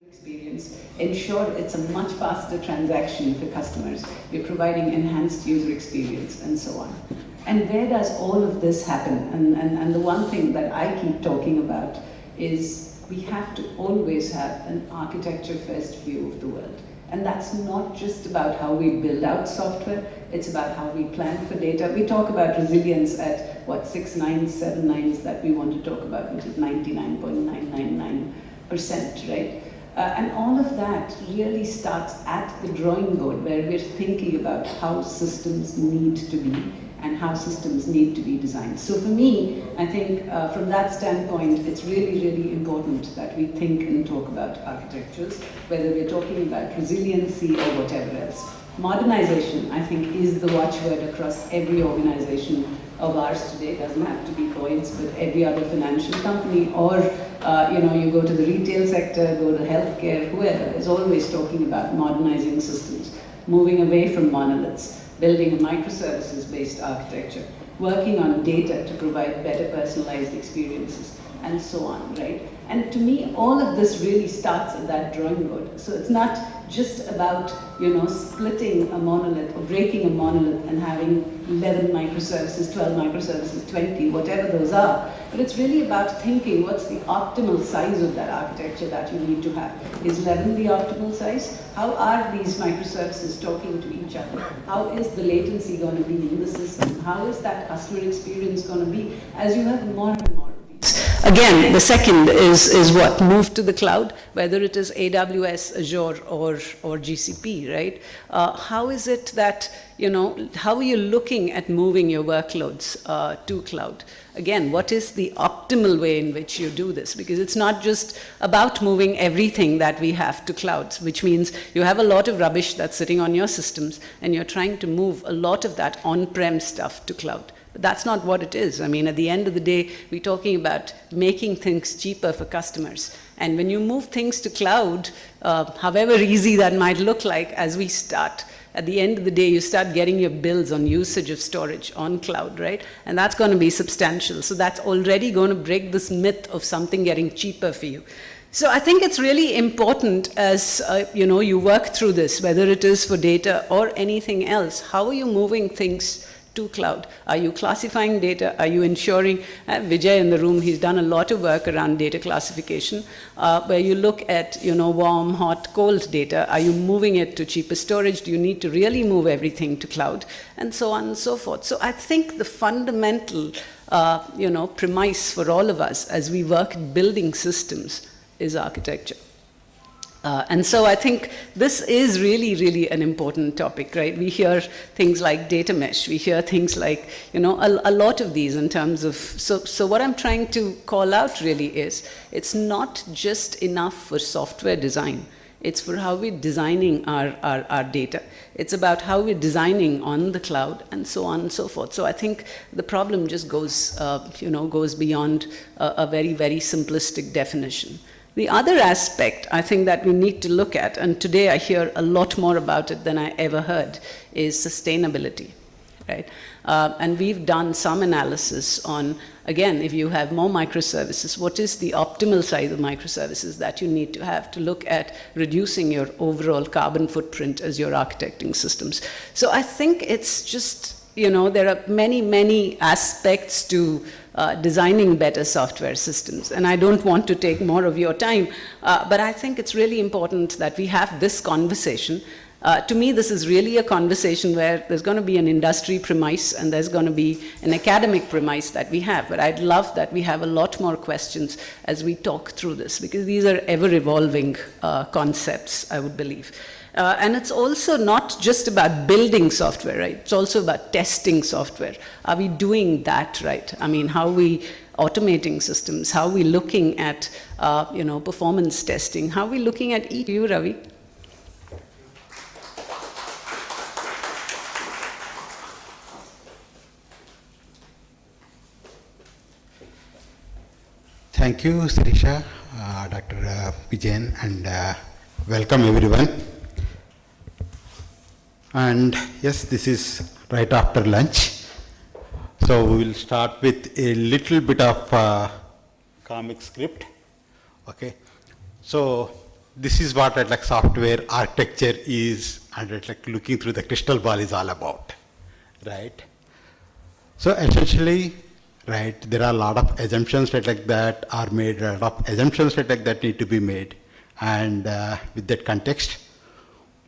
experience, ensure it's a much faster transaction for customers. We're providing enhanced user experience and so on. And where does all of this happen? And the one thing that I keep talking about is we have to always have an architecture-first view of the world. And that's not just about how we build out software, it's about how we plan for data. We talk about resilience at, 6 nines, 7 nines that we want to talk about, which is 99.999%, right? And all of that really starts at the drawing board, where we're thinking about how systems need to be and how systems need to be designed. So for me, I think from that standpoint, it's really, really important that we think and talk about architectures, whether we're talking about resiliency or whatever else. Modernization, I think, is the watchword across every organization of ours today. It doesn't have to be Lloyd's, but every other financial company, or you go to the retail sector, go to healthcare, whoever is always talking about modernizing systems, moving away from monoliths, building a microservices-based architecture, working on data to provide better personalized experiences, and so on, right? And to me, all of this really starts at that drawing board. So it's not just about, splitting a monolith or breaking a monolith and having 11 microservices, 12 microservices, 20, whatever those are. But it's really about thinking what's the optimal size of that architecture that you need to have. Is 11 the optimal size? How are these microservices talking to each other? How is the latency going to be in the system? How is that customer experience going to be as you have more and more? Again, the second is what? Move to the cloud, whether it is AWS, Azure, or GCP, right? How is it that, how are you looking at moving your workloads to cloud? Again, what is the optimal way in which you do this? Because it's not just about moving everything that we have to clouds, which means you have a lot of rubbish that's sitting on your systems, and you're trying to move a lot of that on-prem stuff to cloud. But that's not what it is. I mean, at the end of the day, we're talking about making things cheaper for customers. And when you move things to cloud, however easy that might look like as we start, at the end of the day, you start getting your bills on usage of storage on cloud, right? And that's going to be substantial. So that's already going to break this myth of something getting cheaper for you. So I think it's really important as you work through this, whether it is for data or anything else. How are you moving things to cloud? Are you classifying data? Are you ensuring, Vijay in the room, he's done a lot of work around data classification, where you look at, warm, hot, cold data. Are you moving it to cheaper storage? Do you need to really move everything to cloud? And so on and so forth. So I think the fundamental, premise for all of us as we work building systems is architecture. And so I think this is really, really an important topic, right? We hear things like data mesh. We hear things like, a lot of these in terms of, so what I'm trying to call out really is, it's not just enough for software design. It's for how we're designing our data. It's about how we're designing on the cloud and so on and so forth. So I think the problem just goes, goes beyond a very, very simplistic definition. The other aspect I think that we need to look at, and today I hear a lot more about it than I ever heard, is sustainability, right? And we've done some analysis on, again, if you have more microservices, what is the optimal size of microservices that you need to have to look at reducing your overall carbon footprint as you're architecting systems. So I think it's just, there are many, many aspects to designing better software systems. And I don't want to take more of your time, but I think it's really important that we have this conversation. To me, this is really a conversation where there's going to be an industry premise and there's going to be an academic premise that we have. But I'd love that we have a lot more questions as we talk through this, because these are ever-evolving concepts, I would believe. And it's also not just about building software, right? It's also about testing software. Are we doing that right? I mean, how are we automating systems? How are we looking at, performance testing? How are we looking at you, Ravi? Thank you, Sirisha, Dr. Vijayan, and welcome everyone. And yes, this is right after lunch. So we will start with a little bit of comic script. Okay. So this is what like software architecture is, and like looking through the crystal ball is all about, right? So essentially, right, there are a lot of assumptions like that are made, a lot of assumptions like that need to be made, and with that context,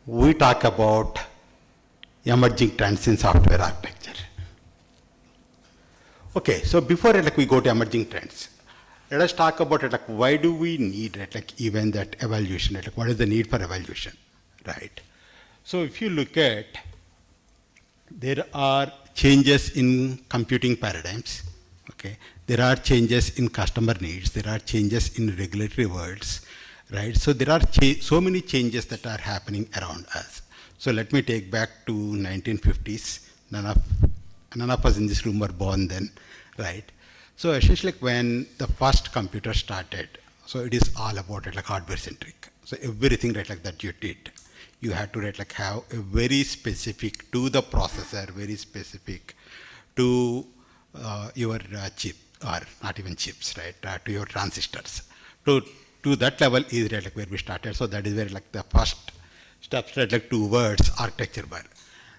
we talk about emerging trends in software architecture. Okay, so before like we go to emerging trends, let us talk about like why do we need like even that evaluation, like what is the need for evaluation, right? So if you look at, there are changes in computing paradigms, okay? There are changes in customer needs, there are changes in regulatory worlds, right? So there are so many changes that are happening around us. So let me take back to 1950s. None of us in this room were born then, right? So essentially when the first computer started, so it is all about like hardware centric. So everything like that you did, you had to like have a very specific to the processor, very specific to your chip, or not even chips, right? To your transistors. To that level is like where we started. So that is where like the first steps like towards architecture were.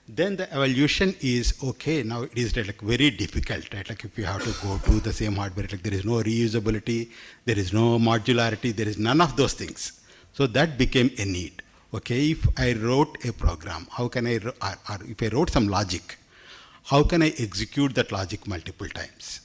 Then the evaluation is, okay, now it is like very difficult, right? Like if you have to go to the same hardware, like there is no reusability, there is no modularity, there is none of those things. So that became a need. Okay, if I wrote a program, how can I, or if I wrote some logic, how can I execute that logic multiple times?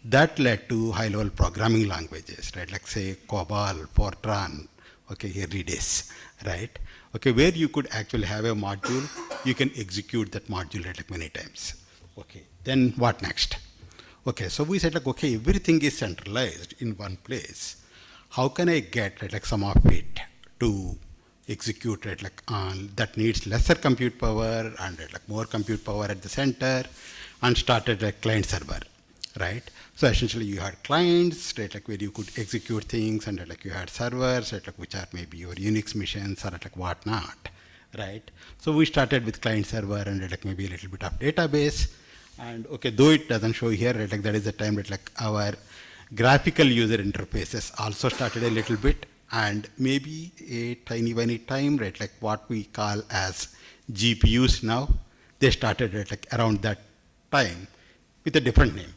That led to high-level programming languages, right? Like say COBOL, Fortran, okay, early days, right? Okay, where you could actually have a module, you can execute that module like many times. Okay, then what next? Okay, so we said like, okay, everything is centralized in one place. How can I get like some of it to execute it like that needs lesser compute power and like more compute power at the center, and started like client server, right? So essentially you had clients, right, like where you could execute things, and like you had servers, right, like which are maybe your Unix machines or like whatnot, right? So we started with client server and like maybe a little bit of database, and okay, though it doesn't show here, right, like that is the time that like our graphical user interfaces also started a little bit, and maybe a tiny time, right, like what we call as GPUs now, they started at like around that time with a different name,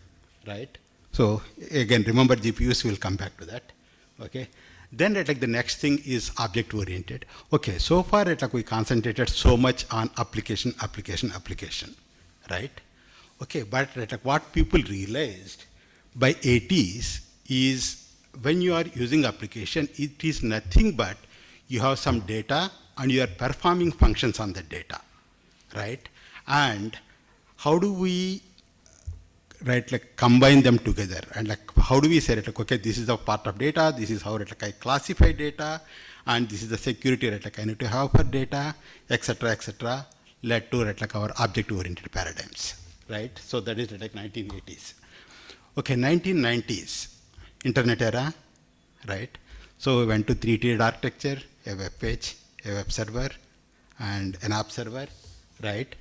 right? So again, remember GPUs, will come back to that, okay? Then like the next thing is object oriented. Okay, so far like we concentrated so much on application, right? Okay, but like what people realized by 80s is when you are using application, it is nothing but you have some data and you are performing functions on the data, right? And how do we, right, like combine them together, and like how do we say it, like okay, this is a part of data, this is how like I classify data, and this is the security, right, like I need to have for data, etc., led to right, like our object oriented paradigms, right? So that is like 1980s. Okay, 1990s, internet era, right? So we went to three-tiered architecture, a web page, a web server, and an app server, right?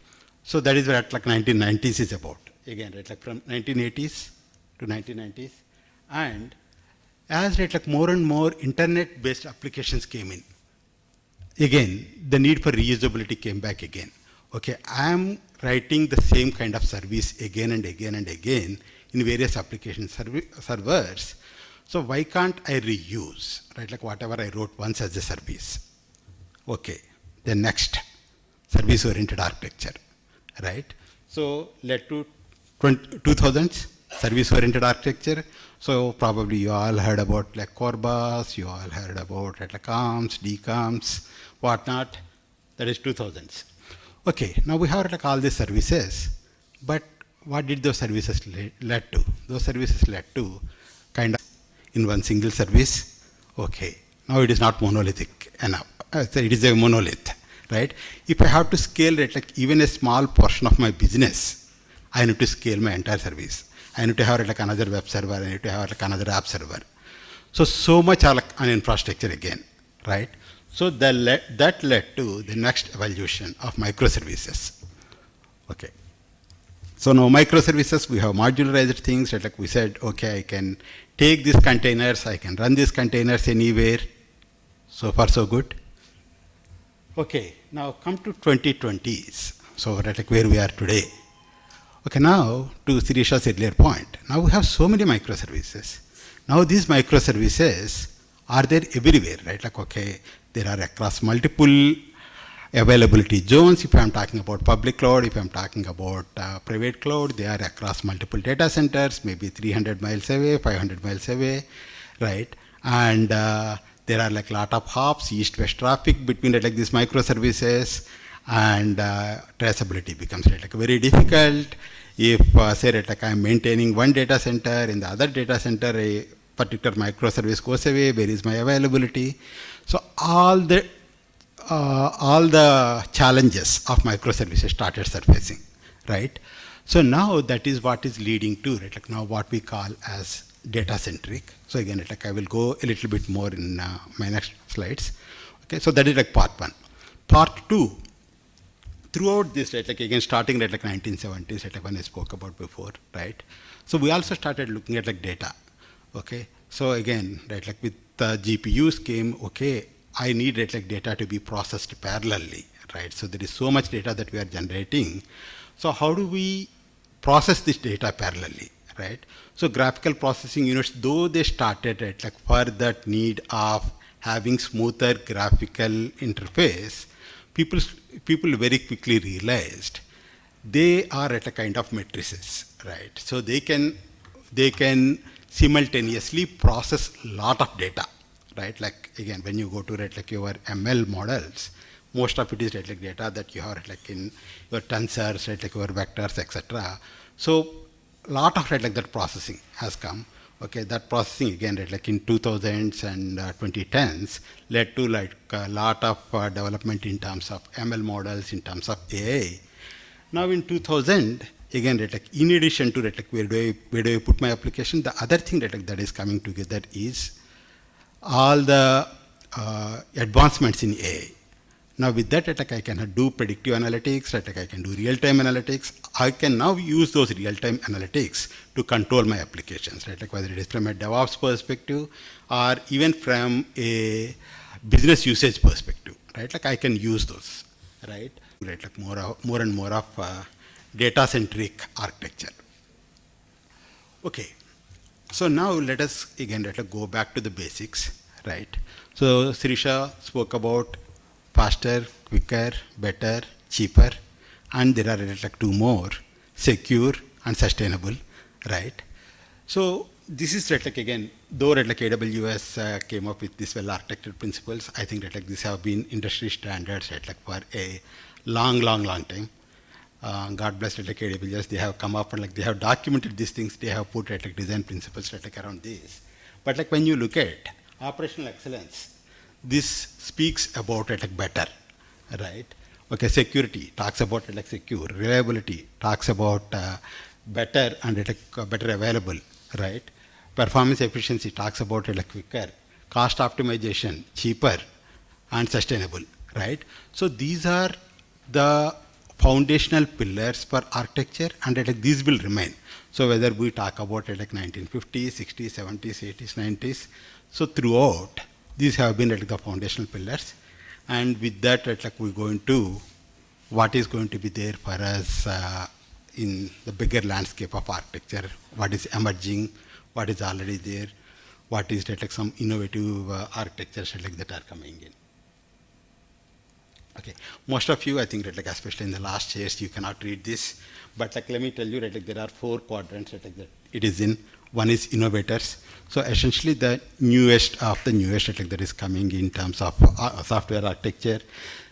So that is what like 1990s is about. Again, right, like from 1980s to 1990s. And as right, like more and more internet-based applications came in, again, the need for reusability came back again. Okay, I am writing the same kind of service again and again and again in various application servers. So why can't I reuse, right, like whatever I wrote once as a service? Okay, the next, service-oriented architecture, right? So led to 2000s, service-oriented architecture. So probably you all heard about like core bus, you all heard about like ARMs, DCOMs, whatnot. That is 2000s. Okay, now we have like all these services, but what did those services lead to? Those services led to kind of in one single service. Okay, now it is not monolithic enough. So it is a monolith, right? If I have to scale it like even a small portion of my business, I need to scale my entire service. I need to have like another web server, I need to have like another app server. So much are like an infrastructure again, right? So that led to the next evolution of microservices. Okay. So now microservices, we have modularized things, right? Like we said, okay, I can take these containers, I can run these containers anywhere. So far, so good. Okay, now come to 2020s. So right, like where we are today. Okay, now to Sirisha's earlier point. Now we have so many microservices. Now these microservices are there everywhere, right? Like, okay, there are across multiple availability zones. If I'm talking about public cloud, if I'm talking about private cloud, they are across multiple data centers, maybe 300 miles away, 500 miles away, right? And there are like lot of hops, east-west traffic between like these microservices, and traceability becomes like very difficult. If say like I'm maintaining one data center, in the other data center a particular microservice goes away, where is my availability? So all the challenges of microservices started surfacing, right? So now that is what is leading to, right, like now what we call as data centric. So again, like I will go a little bit more in my next slides. Okay, so that is like part one. Part two, throughout this, right, like again starting at like 1970s, right, like when I spoke about before, right? So we also started looking at like data. Okay, so again, right, like with the GPUs came, okay, I need like data to be processed parallelly, right? So there is so much data that we are generating. So how do we process this data parallelly, right? So graphical processing units, though they started right, like for that need of having smoother graphical interface, people very quickly realized they are at a kind of matrices, right? So they can simultaneously process a lot of data, right? Like again, when you go to right, like your ML models, most of it is right, like data that you have like in your tensors, right, like your vectors, etc. So a lot of right, like that processing has come. Okay, that processing again, right, like in 2000s and 2010s led to like a lot of development in terms of ML models, in terms of AI. Now in 2000, again, right, like in addition to right, like where do I put my application? The other thing right, like that is coming together is all the advancements in AI. Now with that, right, like I can do predictive analytics, right, like I can do real-time analytics. I can now use those real-time analytics to control my applications, right? Like whether it is from a DevOps perspective or even from a business usage perspective, right? Like I can use those, right? Right, like more and more of data-centric architecture. Okay, so now let us again go back to the basics, right? So Sirisha spoke about faster, quicker, better, cheaper, and there are like two more, secure and sustainable, right? So this is right, like again, though right, like AWS came up with these well-architected principles, I think that like these have been industry standards right, like for a long time. God bless like AWS, they have come up and like they have documented these things, they have put right, like design principles right, like around this. But like when you look at operational excellence, this speaks about it like better, right? Okay, security talks about it like secure, reliability talks about better and it like better available, right? Performance efficiency talks about it like quicker, cost optimization, cheaper and sustainable, right? So these are the foundational pillars for architecture, and like these will remain. So whether we talk about it like 1950s, 60s, 70s, 80s, 90s, so throughout these have been like the foundational pillars, and with that like we go into what is going to be there for us in the bigger landscape of architecture, what is emerging, what is already there, what is like some innovative architectures like that are coming in. Okay, most of you, I think, like especially in the last years, you cannot read this, but like let me tell you, right, like there are 4 quadrants like that it is in. One is innovators. So essentially, the newest of the newest like that is coming in terms of software architecture.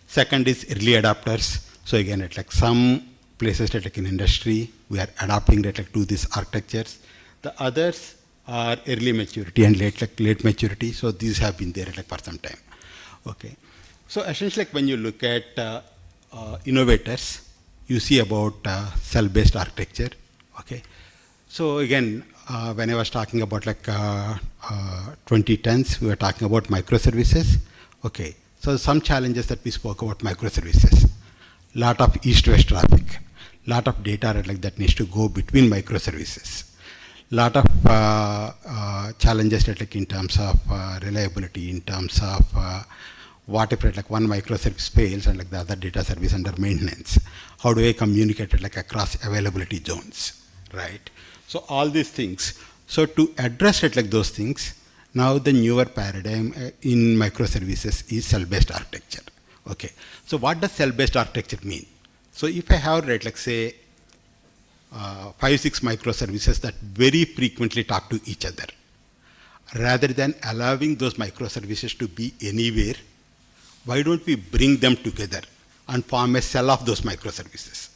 Second is early adopters. So again, at like some places like in industry, we are adapting like to these architectures. The others are early maturity and late maturity. So these have been there like for some time. Okay. So essentially, like when you look at innovators, you see about cell-based architecture. Okay. So again, when I was talking about like 2010s, we were talking about microservices. Okay. So some challenges that we spoke about microservices. Lot of east-west traffic. Lot of data like that needs to go between microservices. lot of challenges like in terms of reliability, in terms of what if like one microservice fails and like the other data service under maintenance? How do I communicate it like across availability zones, right? So all these things. So to address it like those things, now the newer paradigm in microservices is cell-based architecture. Okay. So what does cell-based architecture mean? So if I have, right, like say 5-6 microservices that very frequently talk to each other, rather than allowing those microservices to be anywhere, why don't we bring them together and form a cell of those microservices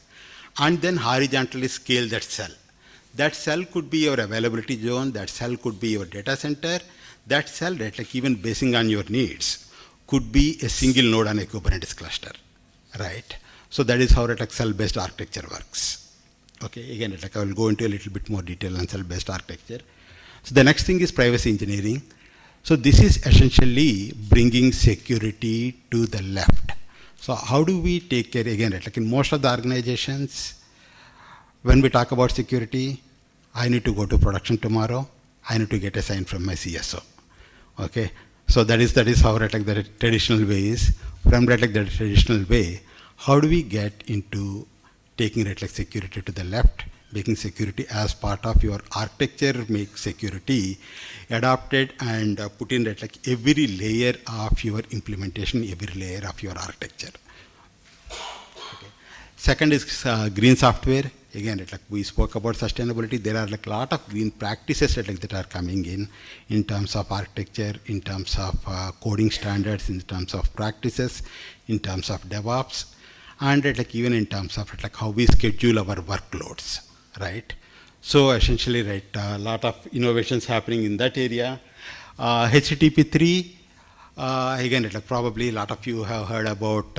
and then horizontally scale that cell? That cell could be your availability zone, that cell could be your data center, that cell, right, like even basing on your needs, could be a single node on a Kubernetes cluster, right? So that is how like cell-based architecture works. Okay, again, like I will go into a little bit more detail on cell-based architecture. So the next thing is privacy engineering. So this is essentially bringing security to the left. So how do we take care, again, right, like in most of the organizations, when we talk about security, I need to go to production tomorrow. I need to get a sign from my CSO. Okay, so that is how right, like the traditional way is. From right, like the traditional way, how do we get into taking right, like security to the left, making security as part of your architecture, make security adopted and put in right, like every layer of your implementation, every layer of your architecture. Okay. Second is green software. Again, like we spoke about sustainability, there are like a lot of green practices that are coming in terms of architecture, in terms of coding standards, in terms of practices, in terms of DevOps, and like even in terms of like how we schedule our workloads, right? So essentially, right, a lot of innovations happening in that area. HTTP3, again, like probably a lot of you have heard about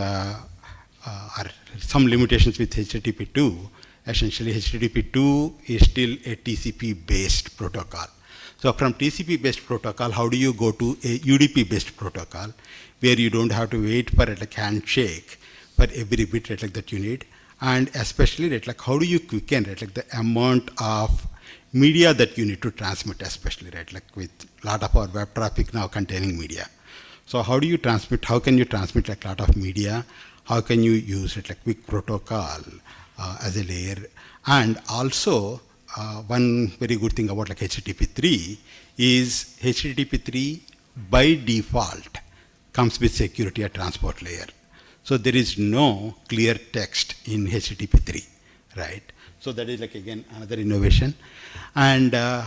some limitations with HTTP2. Essentially, HTTP2 is still a TCP-based protocol. So from TCP-based protocol, how do you go to a UDP-based protocol where you don't have to wait for a handshake for every bit like that you need? And especially, like how do you quicken like the amount of media that you need to transmit, especially like with a lot of our web traffic now containing media. So how do you transmit? How can you transmit like a lot of media? How can you use it like quick protocol as a layer? And also one very good thing about like HTTP3 is HTTP3 by default comes with security at transport layer. So there is no clear text in HTTP3, right? So that is like again another innovation. And or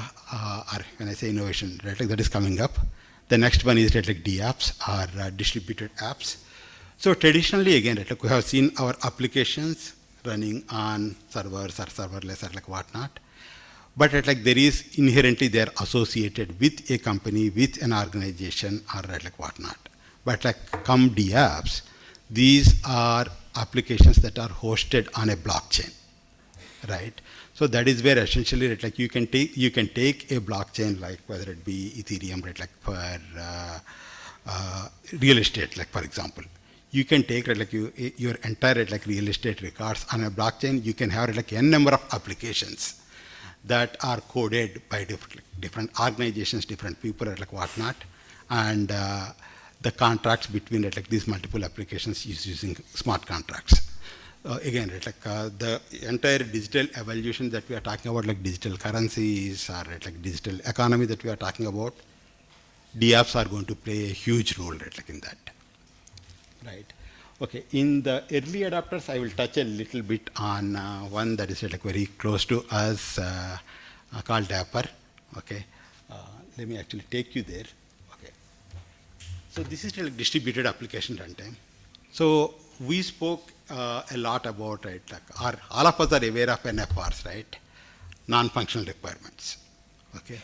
when I say innovation, right, like that is coming up. The next one is like DApps or distributed apps. So traditionally, again, like we have seen our applications running on servers or serverless or like whatnot. But like there is inherently they're associated with a company, with an organization or like whatnot. But like come DApps, these are applications that are hosted on a blockchain, right? So that is where essentially like you can take a blockchain like whether it be Ethereum, right, like for real estate, like for example. You can take like your entire like real estate records on a blockchain. You can have like n number of applications that are coded by different organizations, different people, like whatnot, and the contracts between like these multiple applications is using smart contracts. Again, right, like the entire digital evolution that we are talking about, like digital currencies or right, like digital economy that we are talking about, DApps are going to play a huge role, right, like in that. Right. Okay. In the early adopters, I will touch a little bit on one that is like very close to us, called Dapper. Okay. Let me actually take you there. Okay. So this is like distributed application runtime. So we spoke a lot about, right, like all of us are aware of NFRs, right? Non-functional requirements. Okay.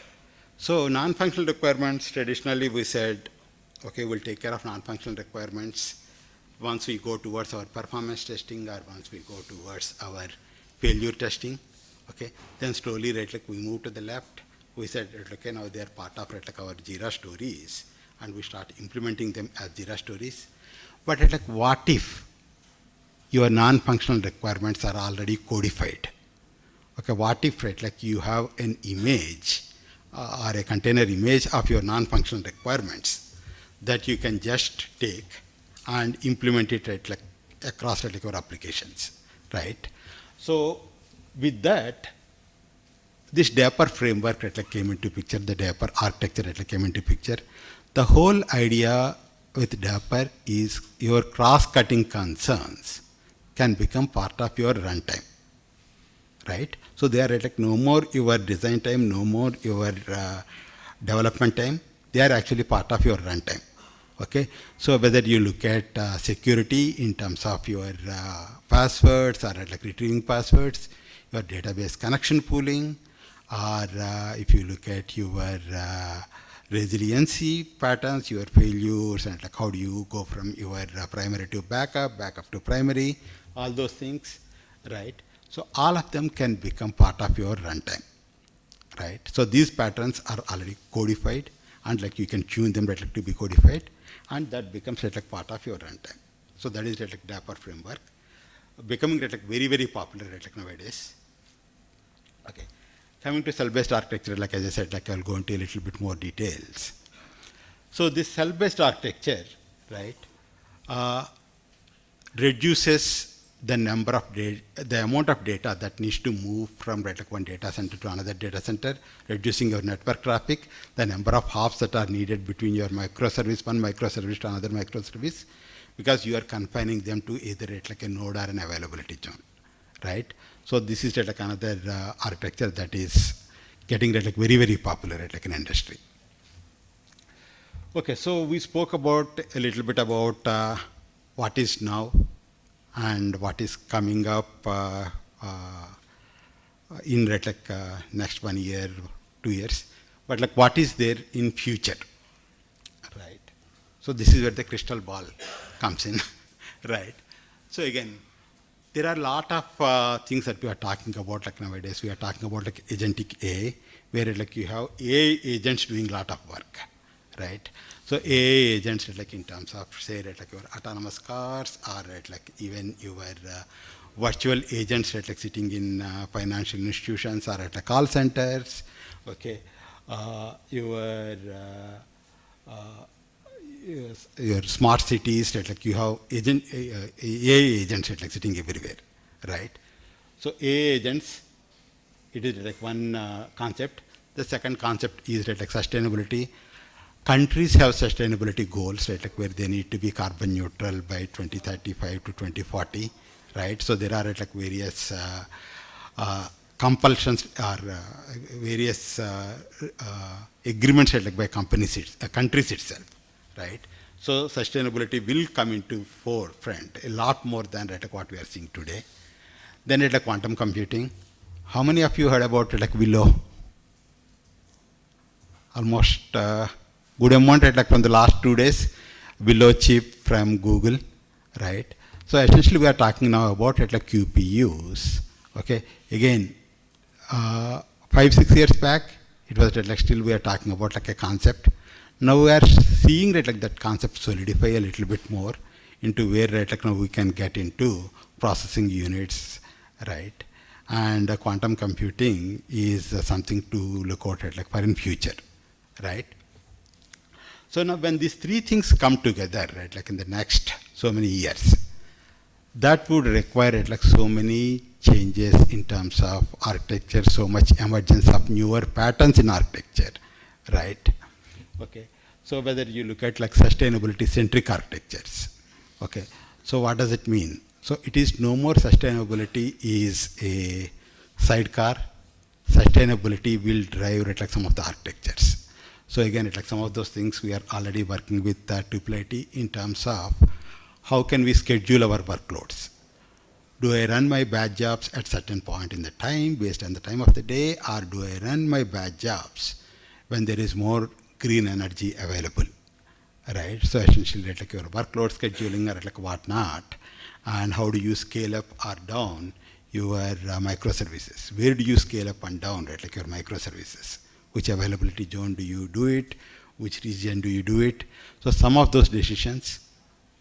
So non-functional requirements, traditionally we said, okay, we'll take care of non-functional requirements once we go towards our performance testing or once we go towards our failure testing. Okay. Then slowly, right, like we move to the left. We said, okay, now they are part of right, like our Jira stories, and we start implementing them as Jira stories. But like, what if your non-functional requirements are already codified? Okay, what if, right, like you have an image or a container image of your non-functional requirements that you can just take and implement it, right, like across, right, like your applications, right? So with that, this Dapper framework, right, like came into picture, the Dapper architecture, right, like came into picture. The whole idea with Dapper is your cross-cutting concerns can become part of your runtime, right? So they are, right, like no more your design time, no more your development time. They are actually part of your runtime. Okay, so whether you look at security in terms of your passwords or like retrieving passwords, your database connection pooling, or if you look at your resiliency patterns, your failures, and like how do you go from your primary to backup, backup to primary, all those things, right? So all of them can become part of your runtime, right? So these patterns are already codified, and like you can tune them, right, like to be codified, and that becomes, right, like part of your runtime. So that is, right, like Dapper framework, becoming, right, like very, very popular, right, like nowadays. Okay, coming to cell-based architecture, like as I said, like I'll go into a little bit more details. So this cell-based architecture, right, reduces the number of the amount of data that needs to move from, right, like one data center to another data center, reducing your network traffic, the number of hops that are needed between your microservice, one microservice to another microservice, because you are confining them to either, right, like a node or an availability zone, right? So this is, right, like another architecture that is getting, right, like very, very popular, right, like in industry. Okay, so we spoke about a little bit about what is now and what is coming up in, right, like next 1 year, 2 years, but like what is there in future, right? So this is where the crystal ball comes in, right? So again, there are a lot of things that we are talking about, like nowadays we are talking about like agentic AI, where like you have AI agents doing a lot of work, right? So AI agents, like in terms of, say, right, like your autonomous cars, or right, like even your virtual agents, right, like sitting in financial institutions or at the call centers, okay, your smart cities, right, like you have AI agents, right, like sitting everywhere, right? So AI agents, it is like one concept. The second concept is, right, like sustainability. Countries have sustainability goals, right, like where they need to be carbon neutral by 2035 to 2040, right? So there are, right, like various compulsions or various agreements, right, like by countries itself, right? So sustainability will come into forefront a lot more than, right, like what we are seeing today. Then, right, like quantum computing. How many of you heard about, like Willow? Almost good amount, right, like from the last 2 days, Willow chip from Google, right? So essentially we are talking now about, right, like QPUs, okay? Again, 5-6 years back, it was, right, like still we are talking about like a concept. Now we are seeing, right, like that concept solidify a little bit more into where, right, like now we can get into processing units, right? And quantum computing is something to look out at, like for in future, right? So now when these three things come together, right, like in the next so many years, that would require, right, like so many changes in terms of architecture, so much emergence of newer patterns in architecture, right? Okay. So whether you look at like sustainability centric architectures, okay. So what does it mean? So it is no more sustainability is a sidecar. Sustainability will drive, right, like some of the architectures. So again, it's like some of those things we are already working with IIIT in terms of how can we schedule our workloads. Do I run my batch jobs at certain point in the time based on the time of the day, or do I run my batch jobs when there is more green energy available, right? So essentially, right, like your workload scheduling or like whatnot, and how do you scale up or down your microservices? Where do you scale up and down, right, like your microservices? Which availability zone do you do it? Which region do you do it? So some of those decisions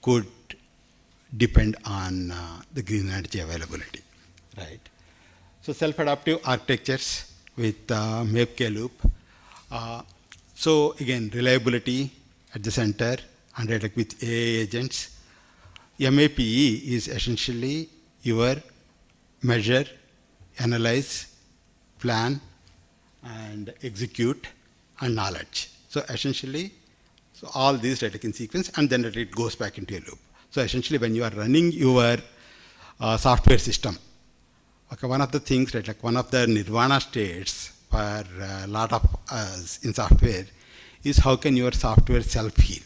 could depend on the green energy availability, right? So self-adaptive architectures with MAPK loop. So again, reliability at the center, and like with AI agents. MAPE is essentially your measure, analyze, plan, and execute, and knowledge. So essentially, so all these like in sequence, and then it goes back into a loop. So essentially, when you are running your software system, okay, one of the things like one of the nirvana states for a lot of us in software is how can your software self-heal,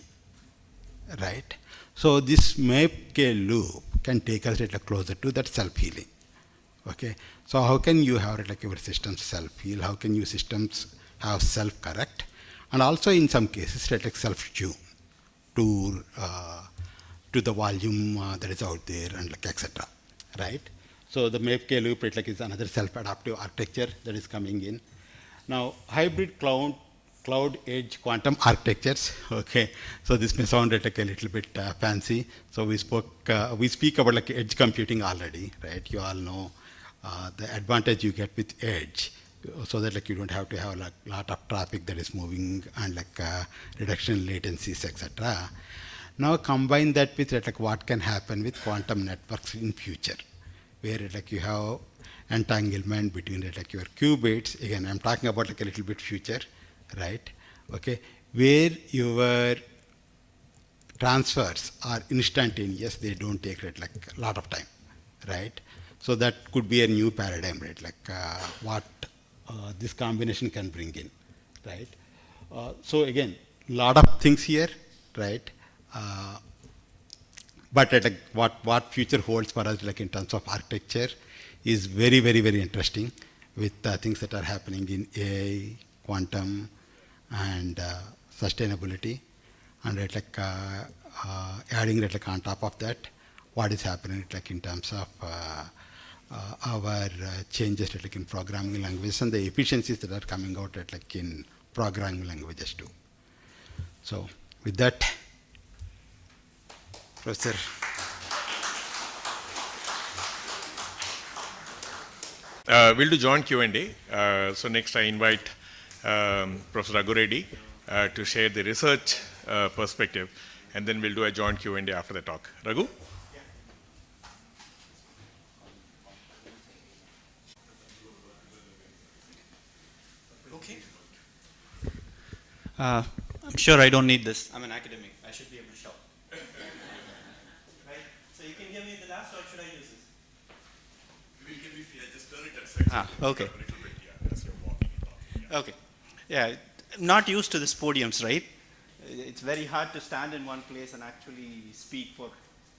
right? So this MAPK loop can take us like closer to that self-healing. Okay, so how can you have like your systems self-heal? How can your systems have self-correct? And also in some cases like self-tune to the volume that is out there and like etc. Right? So the MAPK loop it like is another self-adaptive architecture that is coming in. Now hybrid cloud edge quantum architectures. Okay, so this may sound like a little bit fancy. So we speak about like edge computing already, right? You all know the advantage you get with edge, so that like you don't have to have like lot of traffic that is moving and like reduction in latencies, etc. Now combine that with like what can happen with quantum networks in future, where like you have entanglement between like your qubits. Again, I'm talking about like a little bit future, right? Okay, where your transfers are instantaneous, they don't take like a lot of time, right? So that could be a new paradigm, right? Like what this combination can bring in, right? So again, lot of things here, right? But like what future holds for us, like in terms of architecture, is very, very, very interesting with things that are happening in AI, quantum, and sustainability, and right, like adding right, like on top of that, what is happening like in terms of our changes like in programming languages and the efficiencies that are coming out like in programming languages too. So with that, Professor. We'll do joint Q&A. So next I invite Professor Raghu Reddy to share the research perspective, and then we'll do a joint Q&A after the talk. Raghu? Okay. I'm sure I don't need this. I'm an academic. I should be able to shout. Right? So you can give me the last, or should I use this? Just turn it at second. Okay. A little bit, yeah, as you're walking and talking. Okay. Yeah, I'm not used to these podiums, right? It's very hard to stand in one place and actually speak for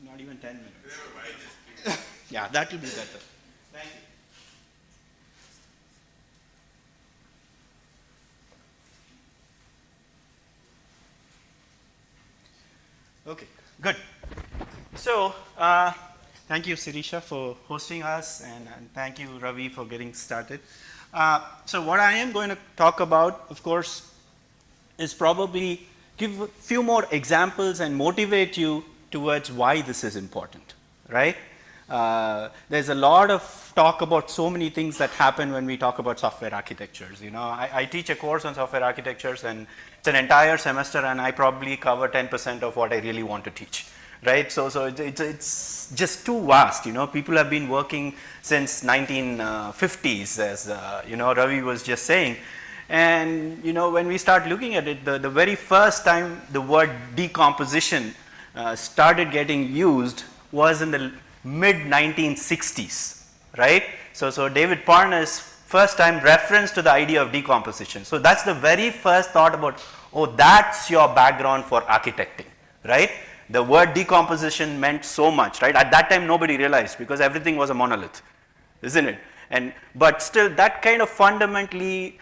not even 10 minutes. Yeah, that will be better. Thank you. Okay, good. So, thank you, Sirisha, for hosting us, and thank you, Ravi, for getting started. So what I am going to talk about, of course, is probably give a few more examples and motivate you towards why this is important, right? There's a lot of talk about so many things that happen when we talk about software architectures. You know, I teach a course on software architectures, and it's an entire semester, and I probably cover 10% of what I really want to teach, right? So it's just too vast. You know, people have been working since 1950s, as you know, Ravi was just saying. And you know, when we start looking at it, the very first time the word decomposition started getting used was in the mid 1960s, right? So David Parnas first time reference to the idea of decomposition. So that's the very first thought about, oh, that's your background for architecting, right? The word decomposition meant so much, right? At that time nobody realized, because everything was a monolith, isn't it? But still that kind of fundamentally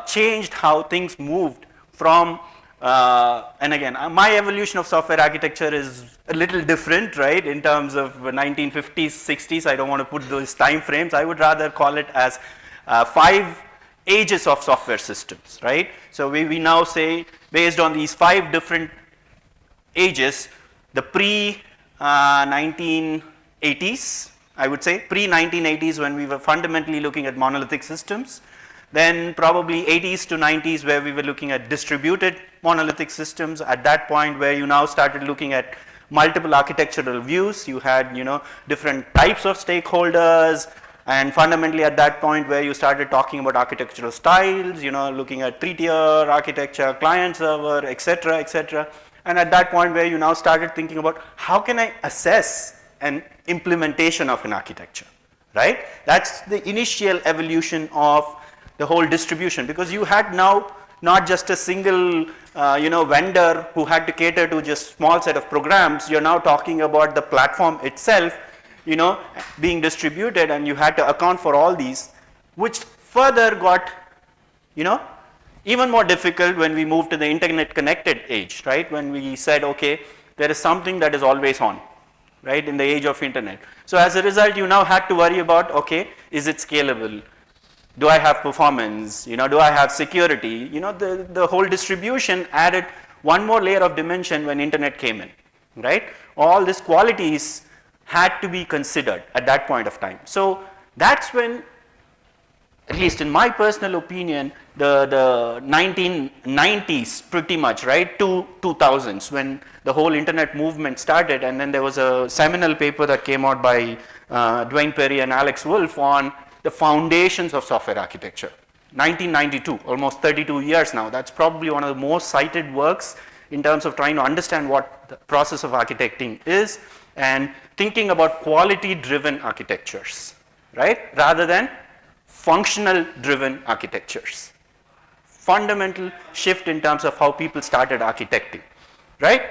changed how things moved from, and again, my evolution of software architecture is a little different, right? In terms of 1950s, 60s, I don't want to put those time frames. I would rather call it as 5 ages of software systems, right? So we now say, based on these 5 different ages, the pre-1980s, I would say, pre-1980s when we were fundamentally looking at monolithic systems, then probably 80s to 90s where we were looking at distributed monolithic systems. At that point where you now started looking at multiple architectural views, you had, you know, different types of stakeholders, and fundamentally at that point where you started talking about architectural styles, you know, looking at 3-tier architecture, client server, etc., etc. And at that point where you now started thinking about how can I assess an implementation of an architecture, right? That's the initial evolution of the whole distribution, because you had now not just a single you know, vendor who had to cater to just small set of programs. You're now talking about the platform itself, you know, being distributed, and you had to account for all these, which further got, you know, even more difficult when we moved to the internet connected age, right? When we said, okay, there is something that is always on, right, in the age of internet. So as a result, you now had to worry about, okay, is it scalable? Do I have performance? You know, do I have security? You know, the whole distribution added one more layer of dimension when internet came in, right? All these qualities had to be considered at that point of time. So that's when, at least in my personal opinion, the 1990s pretty much, right, to 2000s, when the whole internet movement started, and then there was a seminal paper that came out by Dwayne Perry and Alex Wolff on the foundations of software architecture. 1992, almost 32 years now. That's probably one of the most cited works in terms of trying to understand what the process of architecting is and thinking about quality-driven architectures, right, rather than functional-driven architectures. Fundamental shift in terms of how people started architecting, right?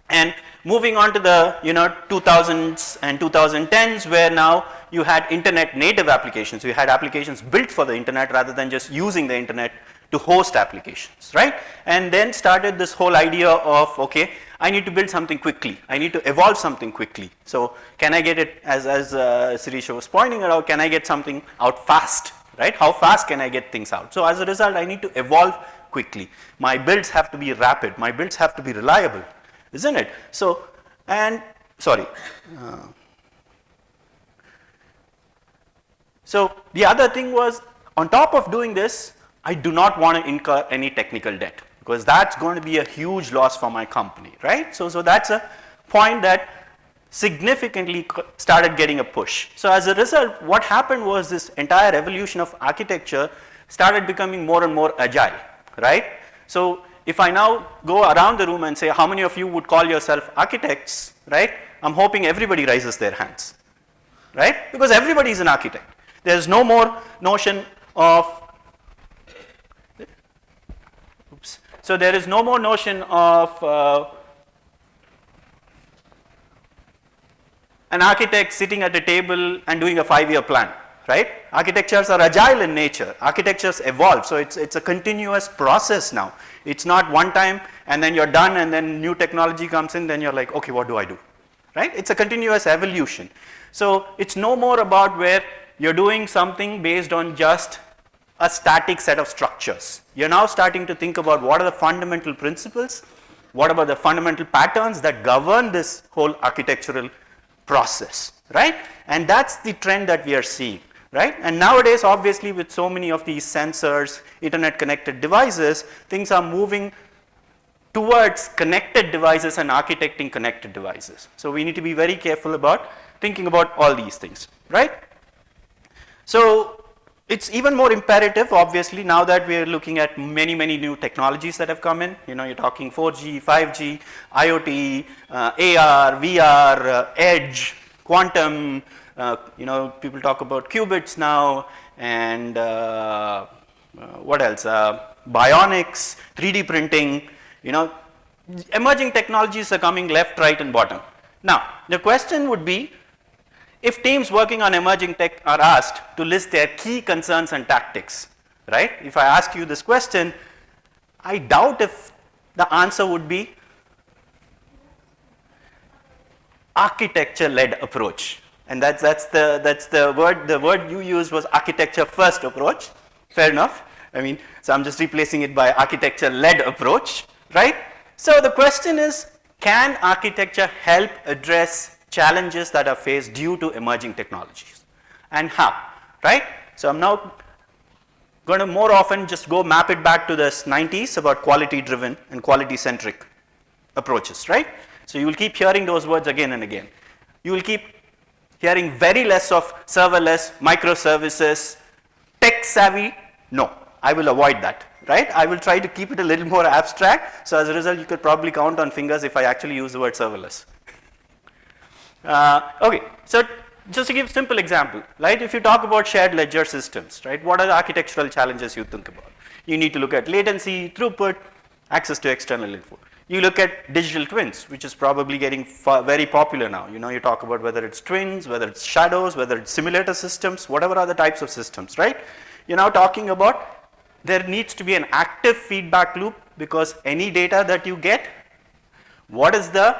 And moving on to the, you know, 2000s and 2010s, where now you had internet native applications. You had applications built for the internet rather than just using the internet to host applications, right? And then started this whole idea of, okay, I need to build something quickly. I need to evolve something quickly. So can I get it, as Sirisha was pointing out, can I get something out fast, right? How fast can I get things out? So as a result, I need to evolve quickly. My builds have to be rapid. My builds have to be reliable, isn't it? So, and, sorry. So the other thing was, on top of doing this, I do not want to incur any technical debt, because that's going to be a huge loss for my company, right? So that's a point that significantly started getting a push. So as a result, what happened was this entire evolution of architecture started becoming more and more agile, right? So if I now go around the room and say, how many of you would call yourself architects, right? I'm hoping everybody raises their hands, right? Because everybody is an architect. There's no more notion of, oops. So there is no more notion of an architect sitting at a table and doing a 5-year plan, right? Architectures are agile in nature. Architectures evolve. So it's a continuous process now. It's not one time and then you're done and then new technology comes in, then you're like, okay, what do I do, right? It's a continuous evolution. So it's no more about where you're doing something based on just a static set of structures. You're now starting to think about what are the fundamental principles, what about the fundamental patterns that govern this whole architectural process, right? And that's the trend that we are seeing, right? And nowadays, obviously, with so many of these sensors, internet connected devices, things are moving towards connected devices and architecting connected devices. So we need to be very careful about thinking about all these things, right? So it's even more imperative, obviously, now that we are looking at many, many new technologies that have come in. You know, you're talking 4G, 5G, IoT, AR, VR, edge, quantum, you know, people talk about qubits now, and what else? Bionics, 3D printing, you know, emerging technologies are coming left, right, and bottom. Now, the question would be, if teams working on emerging tech are asked to list their key concerns and tactics, right? If I ask you this question, I doubt if the answer would be architecture-led approach. And that's the word you used was architecture first approach. Fair enough. I mean, so I'm just replacing it by architecture-led approach, right? So the question is, can architecture help address challenges that are faced due to emerging technologies and how, right? So I'm now going to more often just go map it back to this 90s about quality driven and quality centric approaches, right? So you will keep hearing those words again and again. You will keep hearing very less of serverless, microservices, tech savvy. No, I will avoid that, right? I will try to keep it a little more abstract. So as a result, you could probably count on fingers if I actually use the word serverless. Okay, so just to give a simple example, right? If you talk about shared ledger systems, right? What are the architectural challenges you think about? You need to look at latency, throughput, access to external info. You look at digital twins, which is probably getting very popular now. You know, you talk about whether it's twins, whether it's shadows, whether it's simulator systems, whatever other types of systems, right? You're now talking about there needs to be an active feedback loop because any data that you get, what is the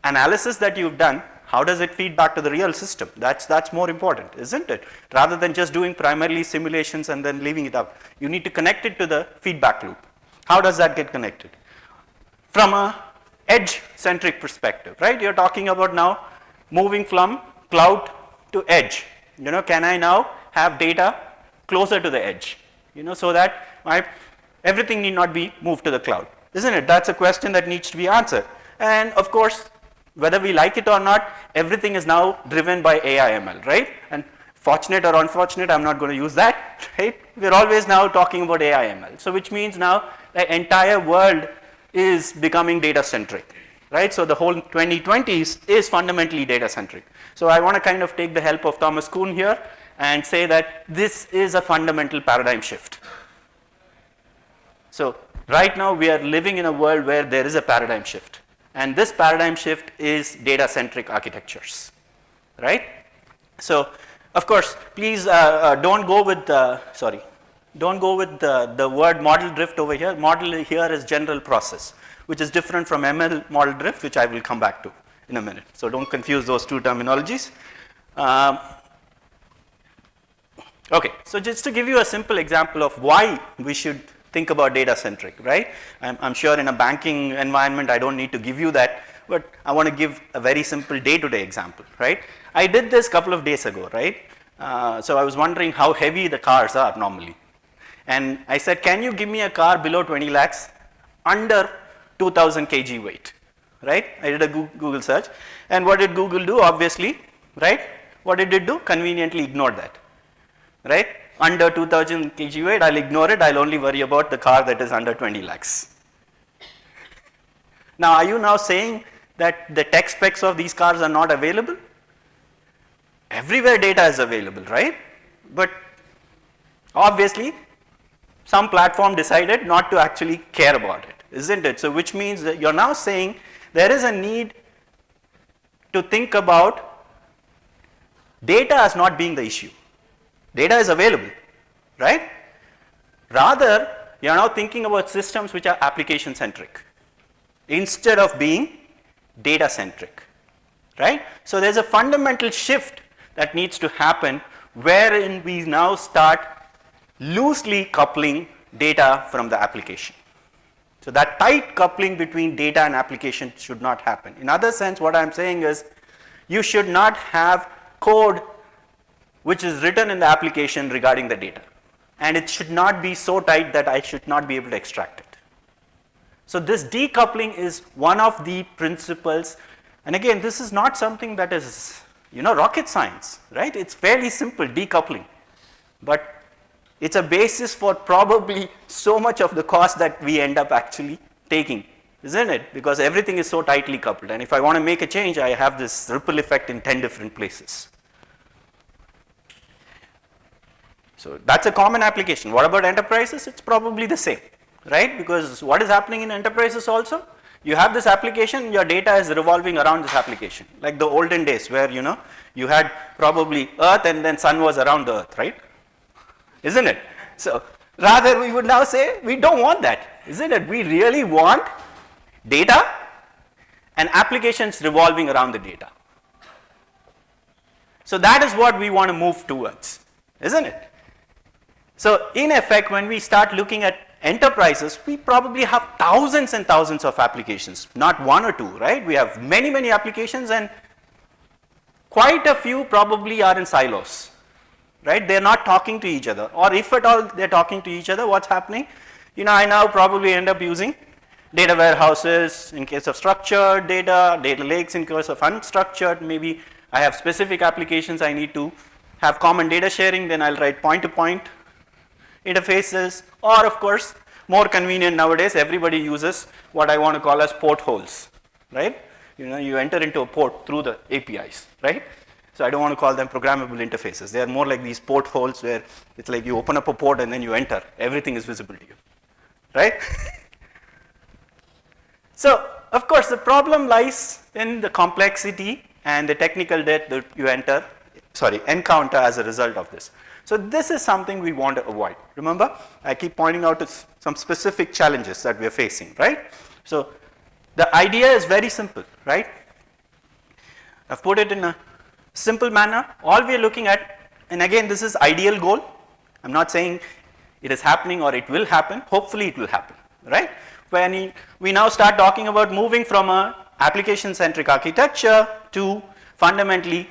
analysis that you've done? How does it feed back to the real system? That's more important, isn't it? Rather than just doing primarily simulations and then leaving it up. You need to connect it to the feedback loop. How does that get connected? From a edge-centric perspective, right? You're talking about now moving from cloud to edge. You know, can I now have data closer to the edge? You know, so that everything need not be moved to the cloud, isn't it? That's a question that needs to be answered. And of course, whether we like it or not, everything is now driven by AI ML, right? And fortunate or unfortunate, I'm not going to use that, right? We're always now talking about AI ML. So which means now the entire world is becoming data centric, right? So the whole 2020s is fundamentally data centric. So I want to kind of take the help of Thomas Kuhn here and say that this is a fundamental paradigm shift. So right now we are living in a world where there is a paradigm shift. And this paradigm shift is data-centric architectures, right? So, of course, please don't go with the word model drift over here. Model here is general process, which is different from ML model drift, which I will come back to in a minute. So don't confuse those two terminologies. Okay, so just to give you a simple example of why we should think about data centric, right? I'm sure in a banking environment, I don't need to give you that, but I want to give a very simple day-to-day example, right? I did this a couple of days ago, right? So I was wondering how heavy the cars are normally. And I said, can you give me a car below 20 lakhs under 2000 kg weight, right? I did a Google search. And what did Google do? Obviously, right? What did it do? Conveniently ignored that, right? Under 2000 kg weight, I'll ignore it. I'll only worry about the car that is under 20 lakhs. Now, are you now saying that the tech specs of these cars are not available? Everywhere data is available, right? But obviously, some platform decided not to actually care about it, isn't it? So which means that you're now saying there is a need to think about data as not being the issue. Data is available, right? Rather, you're now thinking about systems which are application centric instead of being data centric, right? So there's a fundamental shift that needs to happen wherein we now start loosely coupling data from the application. So that tight coupling between data and application should not happen. In other sense, what I'm saying is you should not have code which is written in the application regarding the data. And it should not be so tight that I should not be able to extract it. So this decoupling is one of the principles. And again, this is not something that is, rocket science, right? It's fairly simple, decoupling. But it's a basis for probably so much of the cost that we end up actually taking, isn't it? Because everything is so tightly coupled. And if I want to make a change, I have this ripple effect in 10 different places. So that's a common application. What about enterprises? It's probably the same, right? Because what is happening in enterprises also? You have this application, your data is revolving around this application. Like the olden days where, you had probably Earth and then sun was around the Earth, right? Isn't it? So rather we would now say, we don't want that, isn't it? We really want data and applications revolving around the data. So that is what we want to move towards, isn't it? So in effect, when we start looking at enterprises, we probably have thousands and thousands of applications, not one or two, right? We have many, many applications, and quite a few probably are in silos, right? They're not talking to each other, or if at all they're talking to each other, what's happening? I now probably end up using data warehouses in case of structured data, data lakes in case of unstructured. Maybe I have specific applications I need to have common data sharing, then I'll write point-to-point interfaces, or of course, more convenient nowadays, everybody uses what I want to call as portholes, right? You enter into a port through the APIs, right? So I don't want to call them programmable interfaces. They are more like these portholes where it's like you open up a port and then you enter. Everything is visible to you, right? So, of course, the problem lies in the complexity and the technical debt that you encounter as a result of this. So this is something we want to avoid. Remember, I keep pointing out some specific challenges that we are facing, right? So the idea is very simple, right? I've put it in a simple manner. All we are looking at, and again, this is ideal goal. I'm not saying it is happening or it will happen. Hopefully it will happen, right? When we now start talking about moving from a application-centric architecture to fundamentally,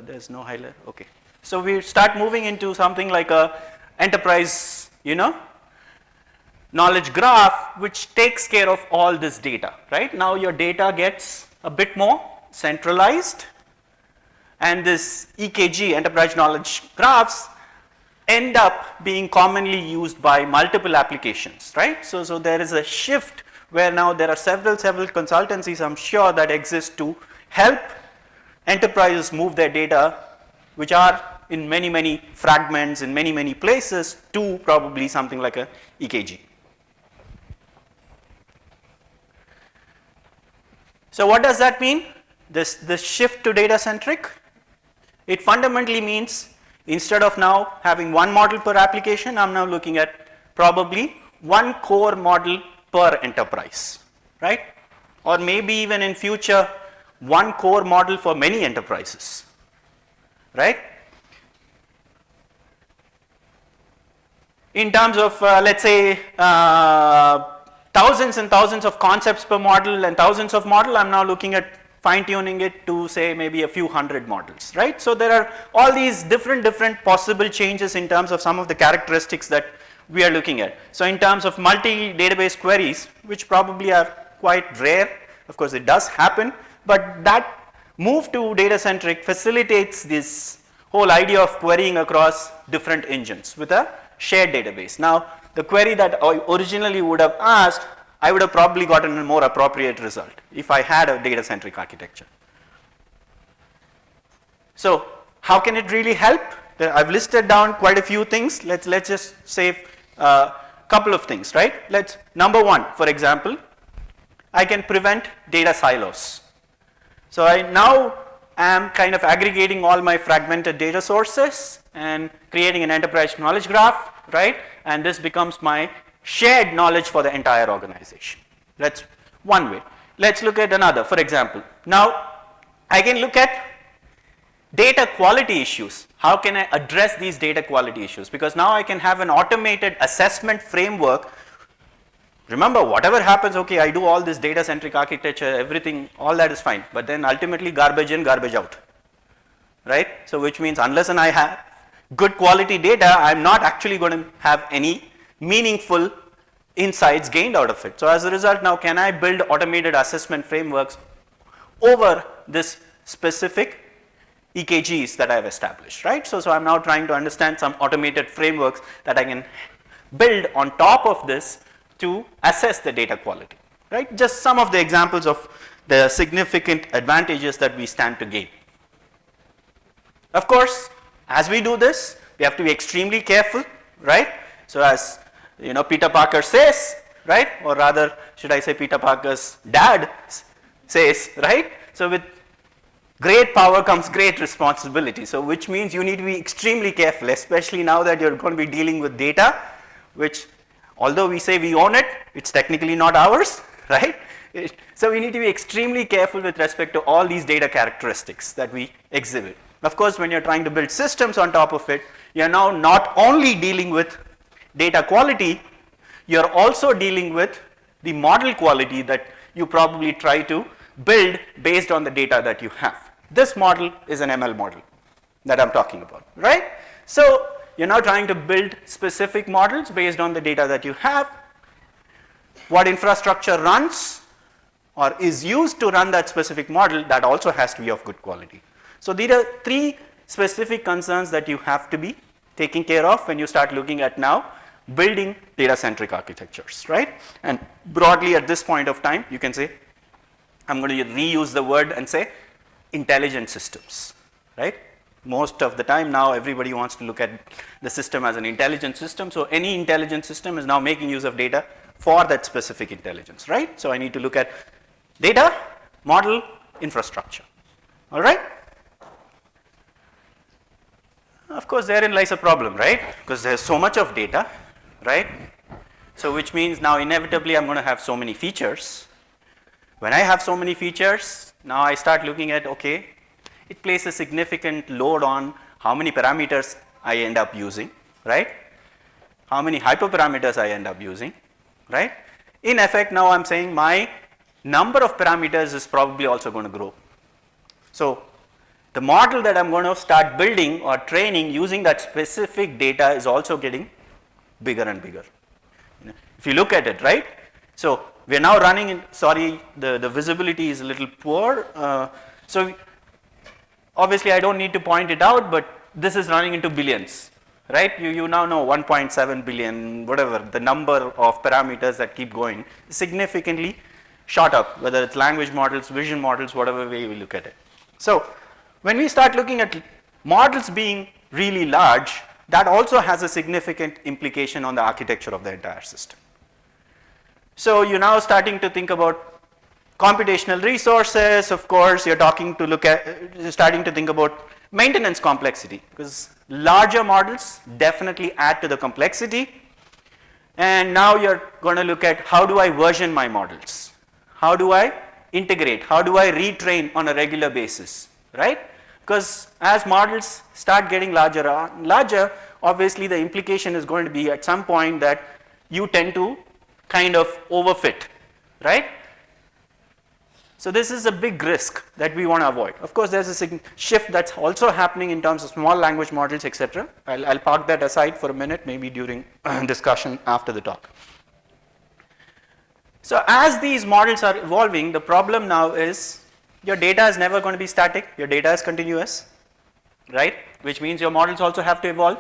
there's no highlight, okay. So we start moving into something like a enterprise, knowledge graph, which takes care of all this data, right? Now your data gets a bit more centralized, and this EKG, enterprise knowledge graphs, end up being commonly used by multiple applications, right? So there is a shift where now there are several consultancies, I'm sure, that exist to help enterprises move their data, which are in many fragments in many places, to probably something like a EKG. So what does that mean? This shift to data centric? It fundamentally means instead of now having one model per application, I'm now looking at probably one core model per enterprise, right? Or maybe even in future, one core model for many enterprises, right? In terms of, let's say, thousands and thousands of concepts per model and thousands of model, I'm now looking at fine-tuning it to say maybe a few hundred models, right? So there are all these different possible changes in terms of some of the characteristics that we are looking at. So in terms of multi-database queries, which probably are quite rare, of course it does happen, but that move to data-centric facilitates this whole idea of querying across different engines with a shared database. Now, the query that I originally would have asked, I would have probably gotten a more appropriate result if I had a data-centric architecture. So, how can it really help? I've listed down quite a few things. Let's just say a couple of things, right? Number one, for example, I can prevent data silos. So I now am kind of aggregating all my fragmented data sources and creating an enterprise knowledge graph, right? And this becomes my shared knowledge for the entire organization. That's one way. Let's look at another, for example. Now, I can look at data quality issues. How can I address these data quality issues? Because now I can have an automated assessment framework. Remember, whatever happens, okay, I do all this data-centric architecture, everything, all that is fine. But then ultimately, garbage in, garbage out, right? So which means unless and I have good quality data, I'm not actually going to have any meaningful insights gained out of it. So as a result, now can I build automated assessment frameworks over this specific EKGs that I have established, right? So I'm now trying to understand some automated frameworks that I can build on top of this to assess the data quality, right? Just some of the examples of the significant advantages that we stand to gain. Of course, as we do this, we have to be extremely careful, right? So as Peter Parker says, right? Or rather, should I say Peter Parker's dad says, right? So with great power comes great responsibility. So which means you need to be extremely careful, especially now that you're going to be dealing with data, which although we say we own it, it's technically not ours, right? So we need to be extremely careful with respect to all these data characteristics that we exhibit. Of course, when you're trying to build systems on top of it, you're now not only dealing with data quality, you're also dealing with the model quality that you probably try to build based on the data that you have. This model is an ML model that I'm talking about, right? So you're now trying to build specific models based on the data that you have. What infrastructure runs or is used to run that specific model, that also has to be of good quality. So these are three specific concerns that you have to be taking care of when you start looking at now building data-centric architectures, right? And broadly at this point of time, you can say, I'm going to reuse the word and say intelligent systems, right? Most of the time now everybody wants to look at the system as an intelligent system. So any intelligent system is now making use of data for that specific intelligence, right? So I need to look at data, model, infrastructure, all right? Of course, therein lies a problem, right? Because there's so much of data, right? So which means now inevitably I'm going to have so many features. When I have so many features, now I start looking at, okay, it places a significant load on how many parameters I end up using, right? How many hyperparameters I end up using, right? In effect, now I'm saying my number of parameters is probably also going to grow. So the model that I'm going to start building or training using that specific data is also getting bigger and bigger. If you look at it, right? So we are now running in, sorry, the visibility is a little poor. So obviously I don't need to point it out, but this is running into billions, right? You now know 1.7 billion, whatever, the number of parameters that keep going significantly shot up, whether it's language models, vision models, whatever way we look at it. So when we start looking at models being really large, that also has a significant implication on the architecture of the entire system. So you're now starting to think about computational resources. Of course, you're starting to think about maintenance complexity, because larger models definitely add to the complexity. And now you're going to look at how do I version my models? How do I integrate? How do I retrain on a regular basis, right? Because as models start getting larger and larger, obviously the implication is going to be at some point that you tend to kind of overfit, right? So this is a big risk that we want to avoid. Of course, there's a shift that's also happening in terms of small language models, etc. I'll park that aside for a minute, maybe during discussion after the talk. So as these models are evolving, the problem now is your data is never going to be static, your data is continuous, right? Which means your models also have to evolve.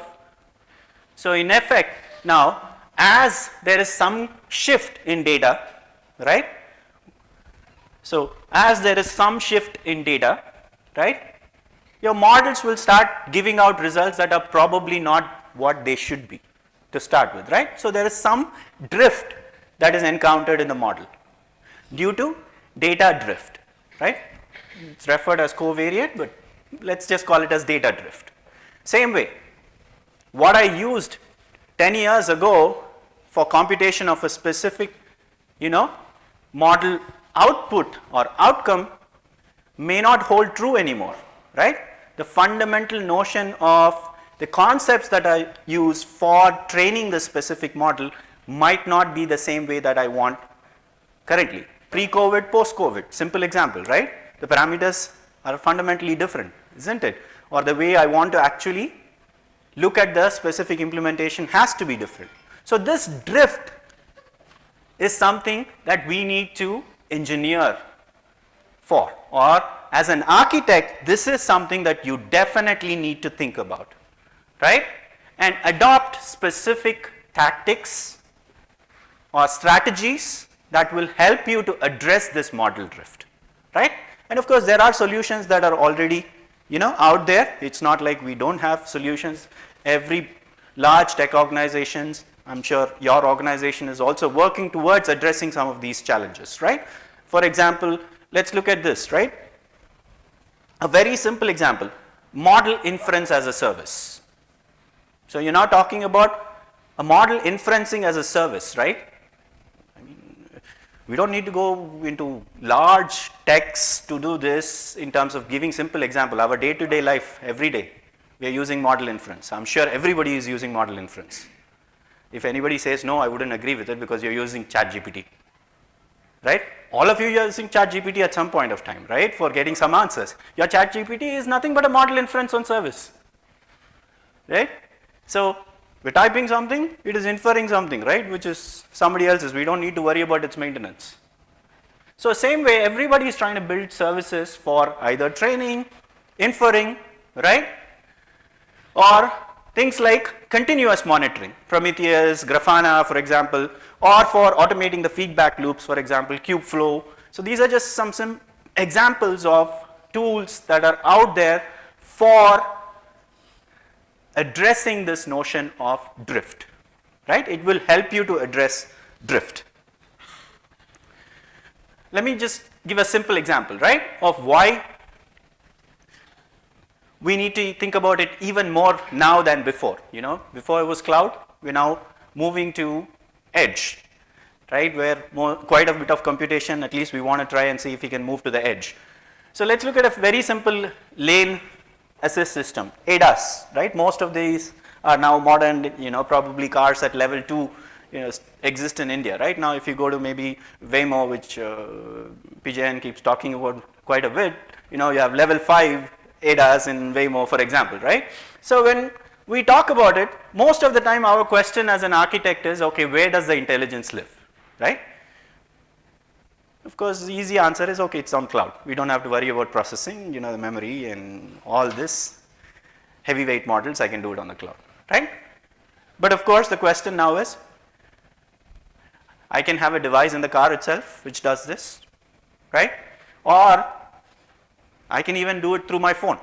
So in effect, now, as there is some shift in data, right? So as there is some shift in data, right? Your models will start giving out results that are probably not what they should be to start with, right? So there is some drift that is encountered in the model due to data drift, right? It's referred as covariate, but let's just call it as data drift. Same way, what I used 10 years ago for computation of a specific, model output or outcome may not hold true anymore, right? The fundamental notion of the concepts that I use for training the specific model might not be the same way that I want currently. Pre-COVID, post-COVID, simple example, right? The parameters are fundamentally different, isn't it? Or the way I want to actually look at the specific implementation has to be different. So this drift is something that we need to engineer for, or as an architect, this is something that you definitely need to think about, right? And adopt specific tactics or strategies that will help you to address this model drift, right? And of course, there are solutions that are already, out there. It's not like we don't have solutions. Every large tech organizations, I'm sure your organization is also working towards addressing some of these challenges, right? For example, let's look at this, right? A very simple example, model inference as a service. So you're now talking about a model inferencing as a service, right? I mean, we don't need to go into large texts to do this in terms of giving simple example. Our day-to-day life, every day, we are using model inference. I'm sure everybody is using model inference. If anybody says no, I wouldn't agree with it because you're using ChatGPT, right? All of you are using ChatGPT at some point of time, right, for getting some answers. Your ChatGPT is nothing but a model inference on service, right? So we're typing something, it is inferring something, right, which is somebody else's. We don't need to worry about its maintenance. So same way, everybody is trying to build services for either training, inferring, right, or things like continuous monitoring, Prometheus, Grafana, for example, or for automating the feedback loops, for example, Kubeflow. So these are just some examples of tools that are out there for addressing this notion of drift, right? It will help you to address drift. Let me just give a simple example, right, of why we need to think about it even more now than before. You know, before it was cloud, we're now moving to edge, right, where quite a bit of computation, at least we want to try and see if we can move to the edge. So let's look at a very simple lane assist system, ADAS, right? Most of these are now modern, you know, probably cars at level 2, you know, exist in India, right? Now if you go to maybe Waymo, which PJN keeps talking about quite a bit, you know, you have level 5 ADAS in Waymo, for example, right? So when we talk about it, most of the time our question as an architect is, okay, where does the intelligence live, right? Of course, the easy answer is, okay, it's on cloud. We don't have to worry about processing, you know, the memory and all this heavyweight models, I can do it on the cloud, right? But of course, the question now is, I can have a device in the car itself which does this, right? Or I can even do it through my phone.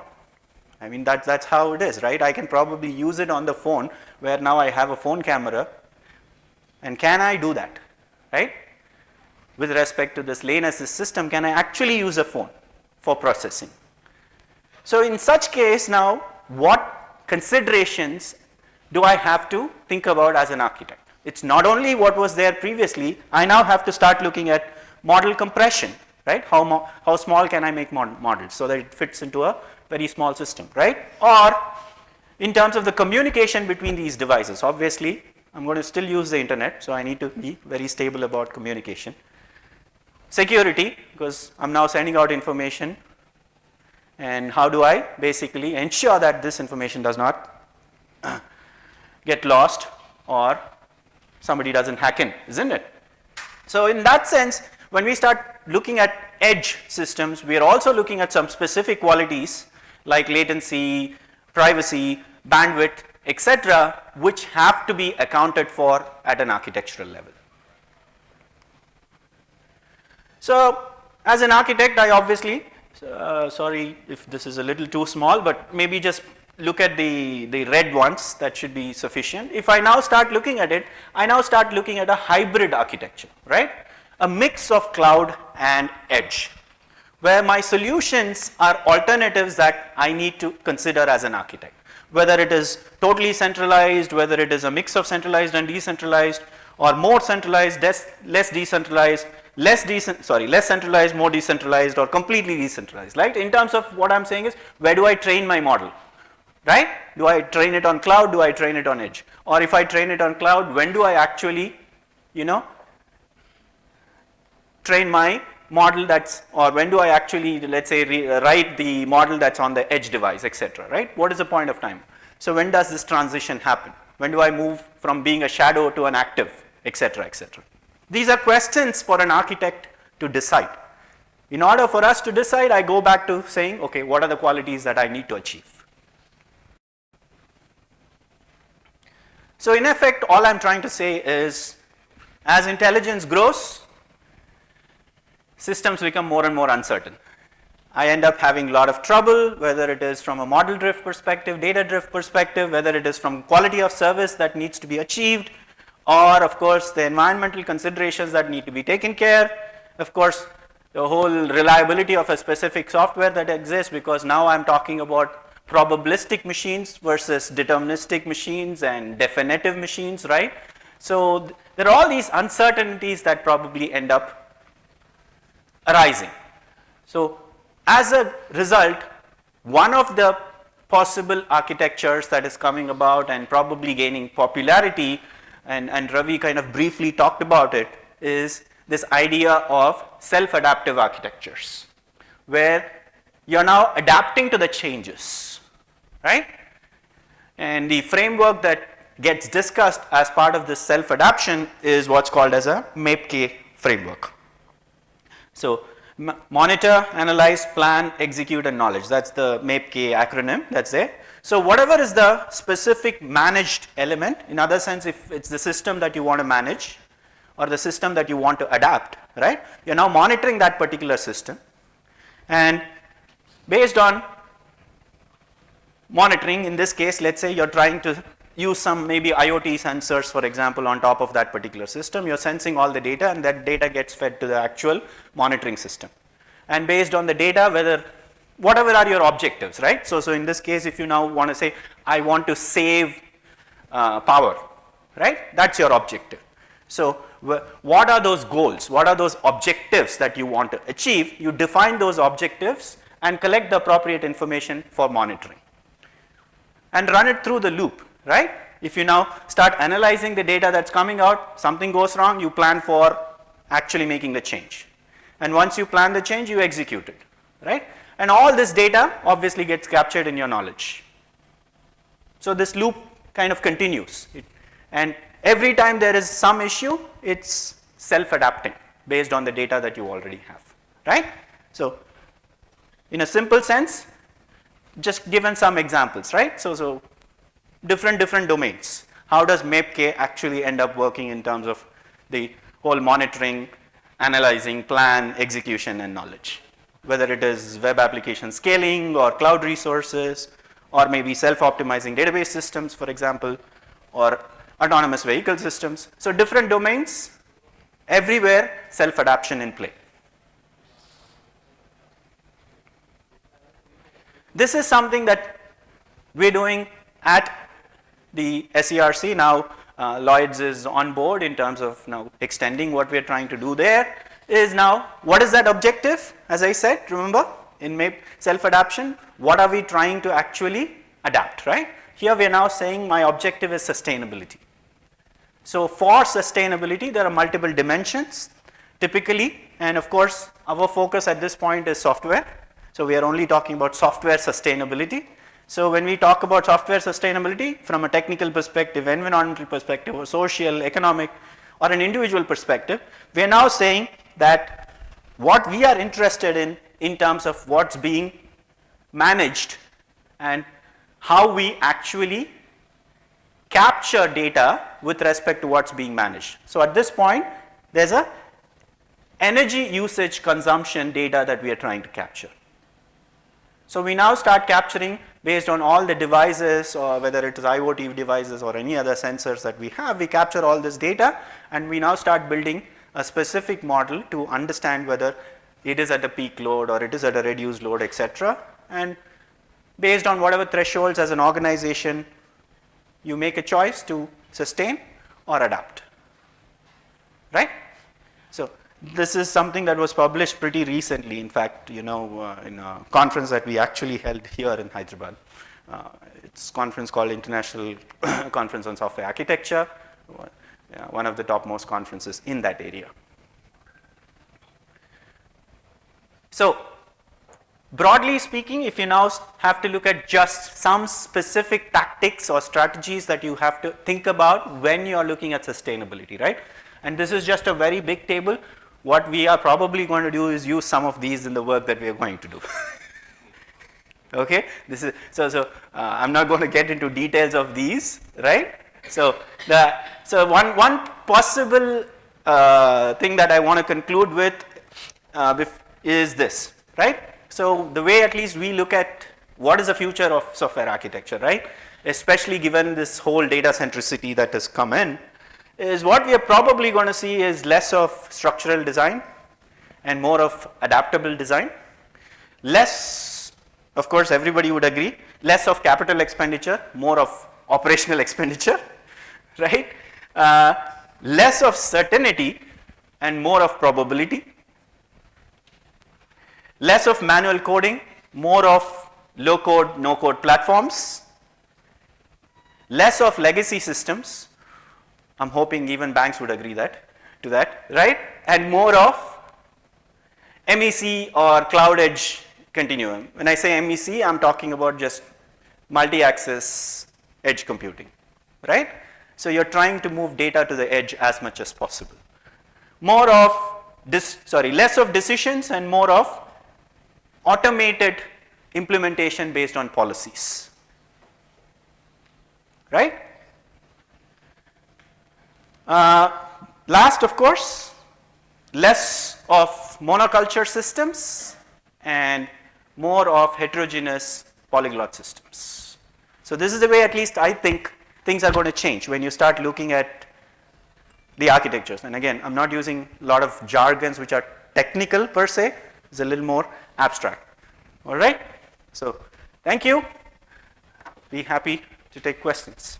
I mean, that's how it is, right? I can probably use it on the phone where now I have a phone camera. And can I do that, right? With respect to this lane assist system, can I actually use a phone for processing? So in such case now, what considerations do I have to think about as an architect? It's not only what was there previously, I now have to start looking at model compression, right? How small can I make models so that it fits into a very small system, right? Or in terms of the communication between these devices, obviously, I'm going to still use the internet, so I need to be very stable about communication. Security, because I'm now sending out information, and how do I basically ensure that this information does not get lost or somebody doesn't hack in, isn't it? So in that sense, when we start looking at edge systems, we are also looking at some specific qualities like latency, privacy, bandwidth, etc., which have to be accounted for at an architectural level. So as an architect, I obviously, sorry if this is a little too small, but maybe just look at the red ones, that should be sufficient. If I now start looking at it, I now start looking at a hybrid architecture, right? A mix of cloud and edge, where my solutions are alternatives that I need to consider as an architect. Whether it is totally centralized, whether it is a mix of centralized and decentralized, or more centralized, less decentralized, less centralized, more decentralized, or completely decentralized, right? In terms of what I'm saying is, where do I train my model, right? Do I train it on cloud? Do I train it on edge? Or if I train it on cloud, when do I actually, you know, train my model that's, or when do I actually, let's say, write the model that's on the edge device, etc., right? What is the point of time? So when does this transition happen? When do I move from being a shadow to an active, etc., etc.? These are questions for an architect to decide. In order for us to decide, I go back to saying, okay, what are the qualities that I need to achieve? So in effect, all I'm trying to say is, as intelligence grows, systems become more and more uncertain. I end up having a lot of trouble, whether it is from a model drift perspective, data drift perspective, whether it is from quality of service that needs to be achieved, or of course the environmental considerations that need to be taken care, of course the whole reliability of a specific software that exists, because now I'm talking about probabilistic machines versus deterministic machines and definitive machines, right? So there are all these uncertainties that probably end up arising. So as a result, one of the possible architectures that is coming about and probably gaining popularity, and Ravi kind of briefly talked about it, is this idea of self-adaptive architectures, where you're now adapting to the changes, right? And the framework that gets discussed as part of this self-adaptation is what's called as a MAPE-K framework. So monitor, analyze, plan, execute, and knowledge. That's the MAPE-K acronym that's there. So whatever is the specific managed element, in other sense, if it's the system that you want to manage or the system that you want to adapt, right? You're now monitoring that particular system, and based on monitoring, in this case, let's say you're trying to use some maybe IoT sensors, for example, on top of that particular system. You're sensing all the data, and that data gets fed to the actual monitoring system. And based on the data, whatever are your objectives, right? So in this case, if you now want to say, I want to save power, right? That's your objective. So what are those goals? What are those objectives that you want to achieve? You define those objectives and collect the appropriate information for monitoring and run it through the loop, right? If you now start analyzing the data that's coming out, something goes wrong, you plan for actually making the change. And once you plan the change, you execute it, right? And all this data obviously gets captured in your knowledge. So this loop kind of continues. And every time there is some issue, it's self-adapting based on the data that you already have, right? So in a simple sense, just given some examples, right? So different domains. How does MAPE-K actually end up working in terms of the whole monitoring, analyzing, plan, execution, and knowledge? Whether it is web application scaling or cloud resources, or maybe self-optimizing database systems, for example, or autonomous vehicle systems. So different domains, everywhere self-adaptation in play. This is something that we're doing at the SERC. Now Lloyds is on board in terms of now extending what we're trying to do there. Is now, what is that objective? As I said, remember, in MAPE self-adaptation, what are we trying to actually adapt, right? Here we are now saying my objective is sustainability. So for sustainability, there are multiple dimensions typically, and of course, our focus at this point is software. So we are only talking about software sustainability. So when we talk about software sustainability from a technical perspective, environmental perspective, or social, economic, or an individual perspective, we are now saying that what we are interested in terms of what's being managed and how we actually capture data with respect to what's being managed. So at this point, there's a energy usage consumption data that we are trying to capture. So we now start capturing based on all the devices, or whether it is IoT devices or any other sensors that we have, we capture all this data, and we now start building a specific model to understand whether it is at a peak load or it is at a reduced load, etc. And based on whatever thresholds as an organization, you make a choice to sustain or adapt, right? So this is something that was published pretty recently. In fact, in a conference that we actually held here in Hyderabad. It's a conference called International Conference on Software Architecture, one of the topmost conferences in that area. So broadly speaking, if you now have to look at just some specific tactics or strategies that you have to think about when you are looking at sustainability, right? And this is just a very big table. What we are probably going to do is use some of these in the work that we are going to do. Okay, this is I'm not going to get into details of these, right? So one possible thing that I want to conclude with is this, right? So the way at least we look at what is the future of software architecture, right? Especially given this whole data centricity that has come in, is what we are probably going to see is less of structural design and more of adaptable design. Less, of course, everybody would agree, less of capital expenditure, more of operational expenditure, right? Less of certainty and more of probability. Less of manual coding, more of low code, no code platforms. Less of legacy systems. I'm hoping even banks would agree that. to that, right? And more of MEC or cloud edge continuum. When I say MEC, I'm talking about just multi-access edge computing, right? So you're trying to move data to the edge as much as possible. More of less of decisions and more of automated implementation based on policies, right? Last, of course, less of monoculture systems and more of heterogeneous polyglot systems. So this is the way at least I think things are going to change when you start looking at the architectures. And again, I'm not using a lot of jargons which are technical per se, it's a little more abstract. All right? So thank you. Be happy to take questions.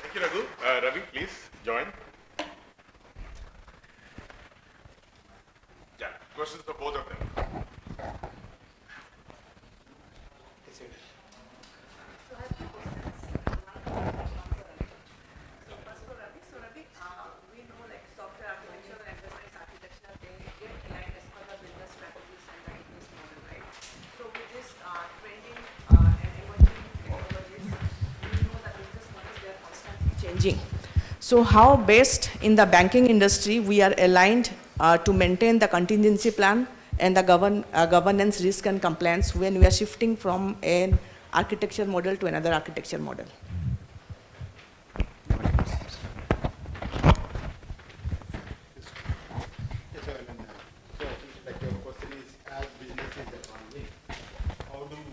Thank you, Raghu. Ravi, please join. Yeah, questions for both of them. Changing. So how best in the banking industry we are aligned to maintain the contingency plan and the governance risk and compliance when we are shifting from an architecture model to another architecture model?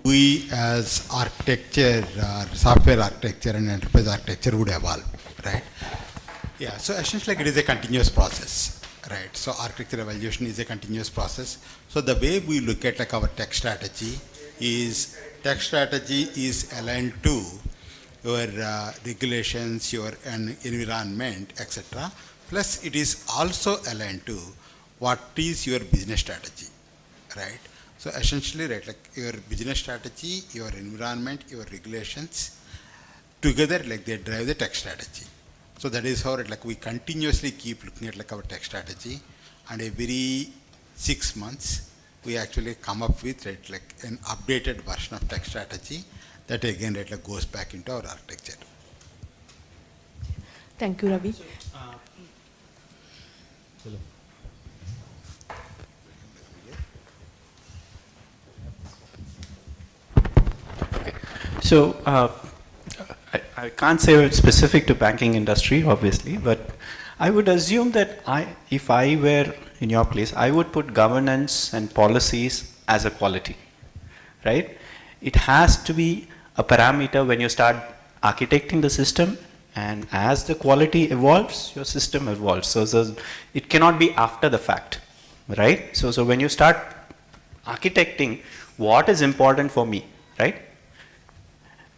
We as architecture, software architecture and enterprise architecture would evolve, right? Yeah, so essentially like it is a continuous process, right? So architecture evaluation is a continuous process. So the way we look at like our tech strategy is aligned to your regulations, your environment, etc. Plus it is also aligned to what is your business strategy, right? So essentially, right, like your business strategy, your environment, your regulations, together, like they drive the tech strategy. So that is how, like we continuously keep looking at like our tech strategy, and every 6 months we actually come up with like an updated version of tech strategy that again like goes back into our architecture. Thank you, Ravi. So I can't say it's specific to banking industry, obviously, but I would assume that if I were in your place, I would put governance and policies as a quality, right? It has to be a parameter when you start architecting the system, and as the quality evolves, your system evolves. So it cannot be after the fact, right? So when you start architecting, what is important for me, right?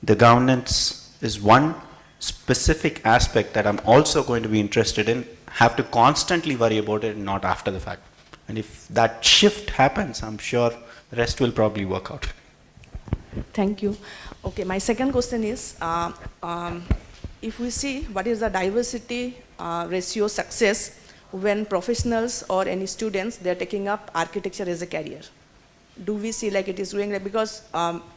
The governance is one specific aspect that I'm also going to be interested in, have to constantly worry about it, not after the fact. And if that shift happens, I'm sure the rest will probably work out. Thank you. Okay, my second question is, if we see what is the diversity ratio success when professionals or any students, they're taking up architecture as a career. Do we see like it is going like, because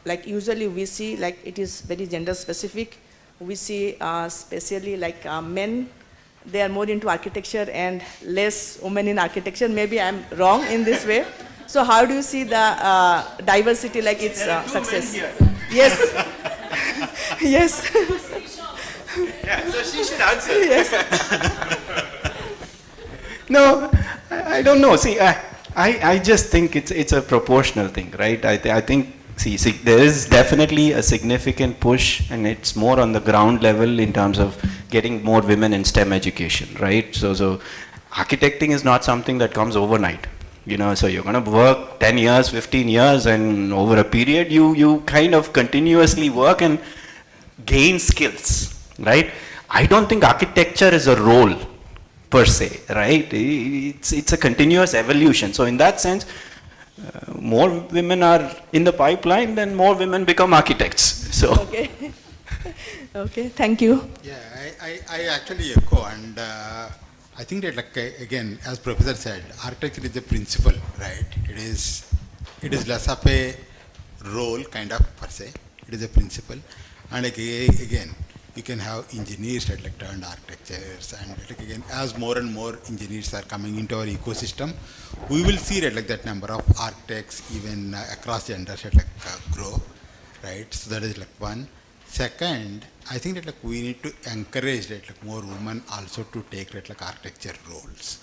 like usually we see like it is very gender specific. We see especially like men, they are more into architecture and less women in architecture. Maybe I'm wrong in this way. So how do you see the diversity like its success? Yes. Yes. Yeah, so she should answer. Yes. No, I don't know. See, I just think it's a proportional thing, right? I think, see, there is definitely a significant push, and it's more on the ground level in terms of getting more women in STEM education, right? So architecting is not something that comes overnight, you know. So you're going to work 10 years, 15 years, and over a period, you kind of continuously work and gain skills, right? I don't think architecture is a role per se, right? It's a continuous evolution. So in that sense, more women are in the pipeline, then more women become architects. So Okay. Okay, thank you. Yeah, I actually echo, and I think that, like, again, as Professor said, architecture is a principle, right? It is less of a role, kind of, per se. It is a principle, and like, again, you can have engineers that like turned architectures, and like, again, as more and more engineers are coming into our ecosystem, we will see that like that number of architects even across genders that like grow, right? So that is like one. Second, I think that like we need to encourage that like more women also to take that like architecture roles,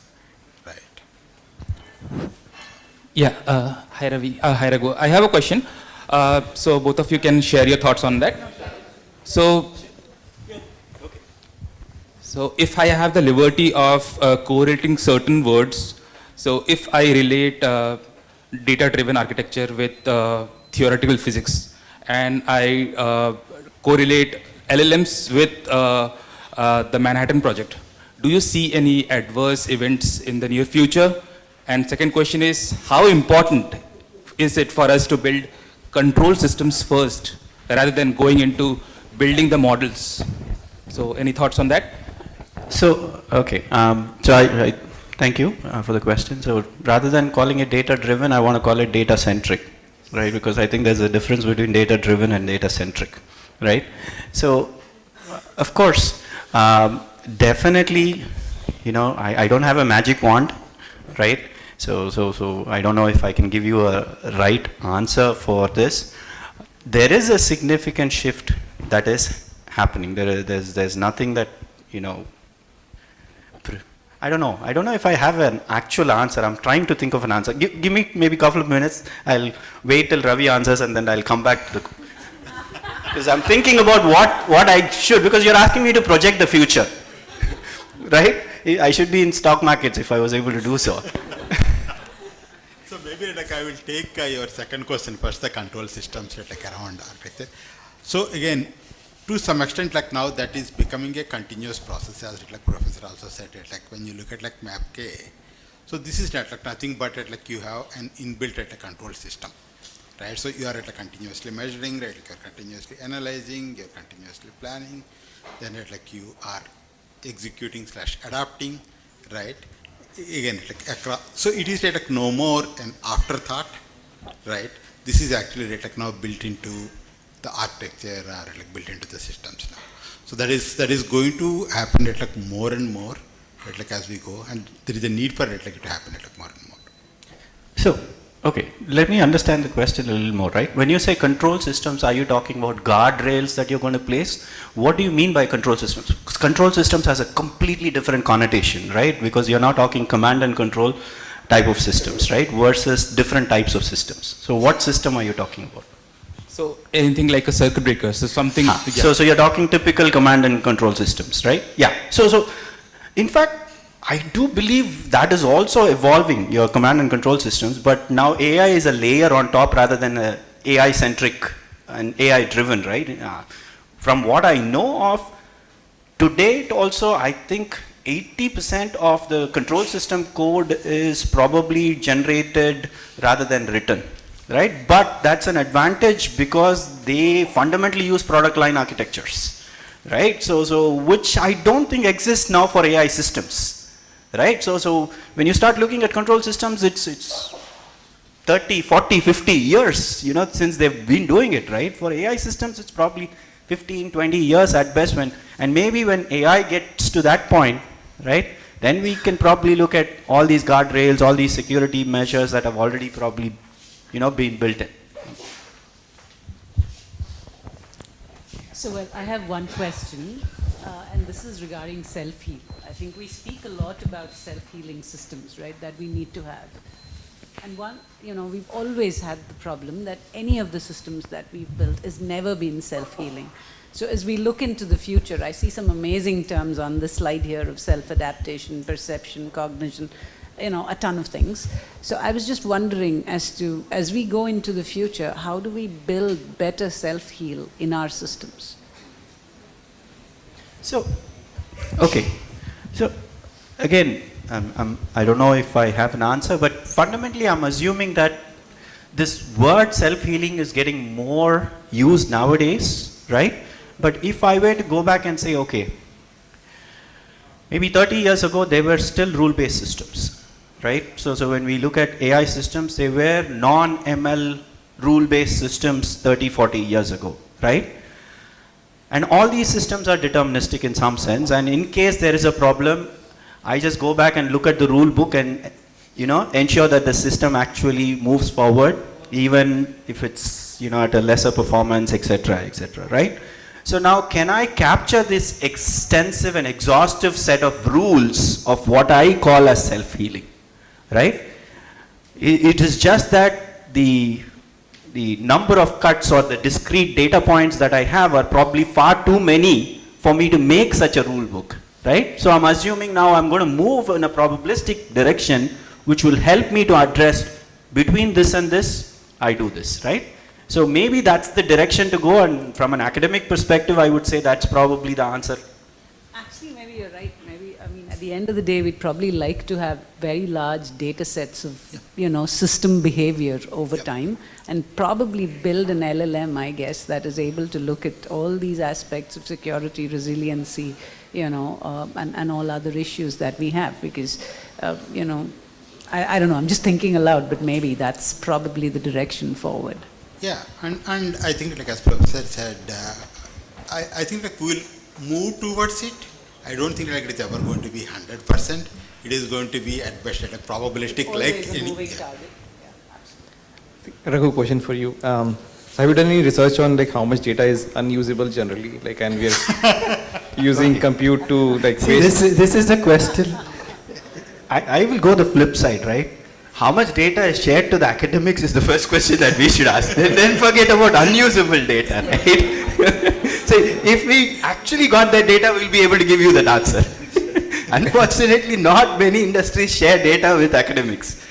right? Yeah, hi Ravi, hi Raghu. I have a question. So both of you can share your thoughts on that. So, so if I have the liberty of correlating certain words, so if I relate data-driven architecture with theoretical physics, and I correlate LLMs with the Manhattan Project, do you see any adverse events in the near future? And second question is, how important is it for us to build control systems first rather than going into building the models? So any thoughts on that? So, okay, I thank you for the question. So rather than calling it data-driven, I want to call it data-centric, right? Because I think there's a difference between data-driven and data-centric, right? So, of course, definitely, you know, I don't have a magic wand, right? So I don't know if I can give you a right answer for this. There is a significant shift that is happening. There's nothing that, you know, I don't know if I have an actual answer. I'm trying to think of an answer. Give me maybe a couple of minutes. I'll wait till Ravi answers and then I'll come back to the, because I'm thinking about what I should, because you're asking me to project the future, right? I should be in stock markets if I was able to do so. So maybe like I will take your second question first, the control systems that like around architecture. So again, to some extent, like now that is becoming a continuous process, as like Professor also said it, like when you look at like MapK, so this is not like nothing but like you have an inbuilt at a control system, right? So you are at continuously measuring, right? Like you're continuously analyzing, you're continuously planning, then like you are executing / adapting, right? Again, like across, so it is like no more an afterthought, right? This is actually like now built into the architecture or like built into the systems now. So that is going to happen at like more and more, right? Like as we go, and there is a need for it like to happen at like more and more. So, okay, let me understand the question a little more, right? When you say control systems, are you talking about guardrails that you're going to place? What do you mean by control systems? Because control systems has a completely different connotation, right? Because you're now talking command and control type of systems, right? Versus different types of systems. So what system are you talking about? So anything like a circuit breaker, so something. Yeah. So you're talking typical command and control systems, right? Yeah. So in fact, I do believe that is also evolving, your command and control systems, but now AI is a layer on top rather than a AI centric and AI driven, right? From what I know of, to date also, I think 80% of the control system code is probably generated rather than written, right? But that's an advantage because they fundamentally use product line architectures, right? So which I don't think exists now for AI systems. Right, so when you start looking at control systems, it's 30, 40, 50 years, you know, since they've been doing it, right? For AI systems, it's probably 15, 20 years at best and maybe when AI gets to that point, right, then we can probably look at all these guardrails, all these security measures that have already probably, you know, been built in. So well, I have one question, and this is regarding self-heal. I think we speak a lot about self-healing systems, right, that we need to have. And one, you know, we've always had the problem that any of the systems that we've built has never been self-healing. So as we look into the future, I see some amazing terms on this slide here of self-adaptation, perception, cognition, you know, a ton of things. So I was just wondering as we go into the future, how do we build better self-heal in our systems? So, okay. So, again, I don't know if I have an answer, but fundamentally I'm assuming that this word self-healing is getting more used nowadays, right? But if I were to go back and say, okay, maybe 30 years ago, they were still rule-based systems, right? So when we look at AI systems, they were non-ML rule-based systems 30, 40 years ago, right? And all these systems are deterministic in some sense, and in case there is a problem, I just go back and look at the rule book and, ensure that the system actually moves forward, even if it's, at a lesser performance, etc., right? So now, can I capture this extensive and exhaustive set of rules of what I call as self-healing, right? It is just that the number of cuts or the discrete data points that I have are probably far too many for me to make such a rule book, right? So I'm assuming now I'm going to move in a probabilistic direction which will help me to address between this and this, I do this, right? So maybe that's the direction to go, and from an academic perspective, I would say that's probably the answer. Actually, maybe you're right. Maybe, at the end of the day, we'd probably like to have very large data sets of, system behavior over time, and probably build an LLM, I guess, that is able to look at all these aspects of security, resiliency, and all other issues that we have. Because, I don't know, I'm just thinking aloud, but maybe that's probably the direction forward. Yeah, and I think, like as Professor said, I think like we'll move towards it. I don't think like it's ever going to be 100%. It is going to be at best like probabilistic. Always like a moving yeah. target. Raghu, question for you. Have you done any research on like how much data is unusable generally? Like, and we are using compute to like waste. This is the question. I will go the flip side, right? How much data is shared to the academics is the first question that we should ask. Then forget about unusable data, right? So if we actually got that data, we'll be able to give you that answer. Unfortunately, not many industries share data with academics,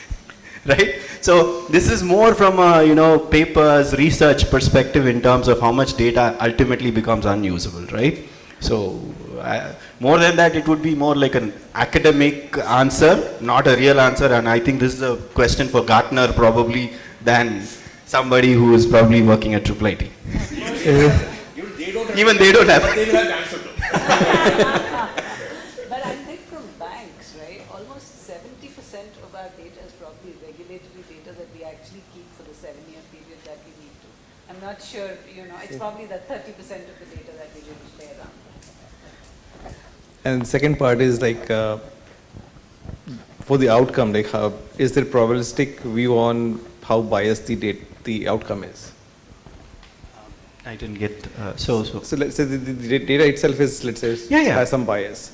right? So this is more from a papers research perspective in terms of how much data ultimately becomes unusable, right? So more than that, it would be more like an academic answer, not a real answer. And I think this is a question for Gartner probably than somebody who is probably working at IIIT. Even they don't have. They will have the answer though. But I think from banks, right, almost 70% of our data is probably regulatory data that we actually keep for the 7-year period that we need to. I'm not sure, it's probably that 30% of the data that we really play around. And the second part is like for the outcome, like how is there probabilistic view on how biased the outcome is? I didn't get so. So let's say the data itself is, let's say, has some bias,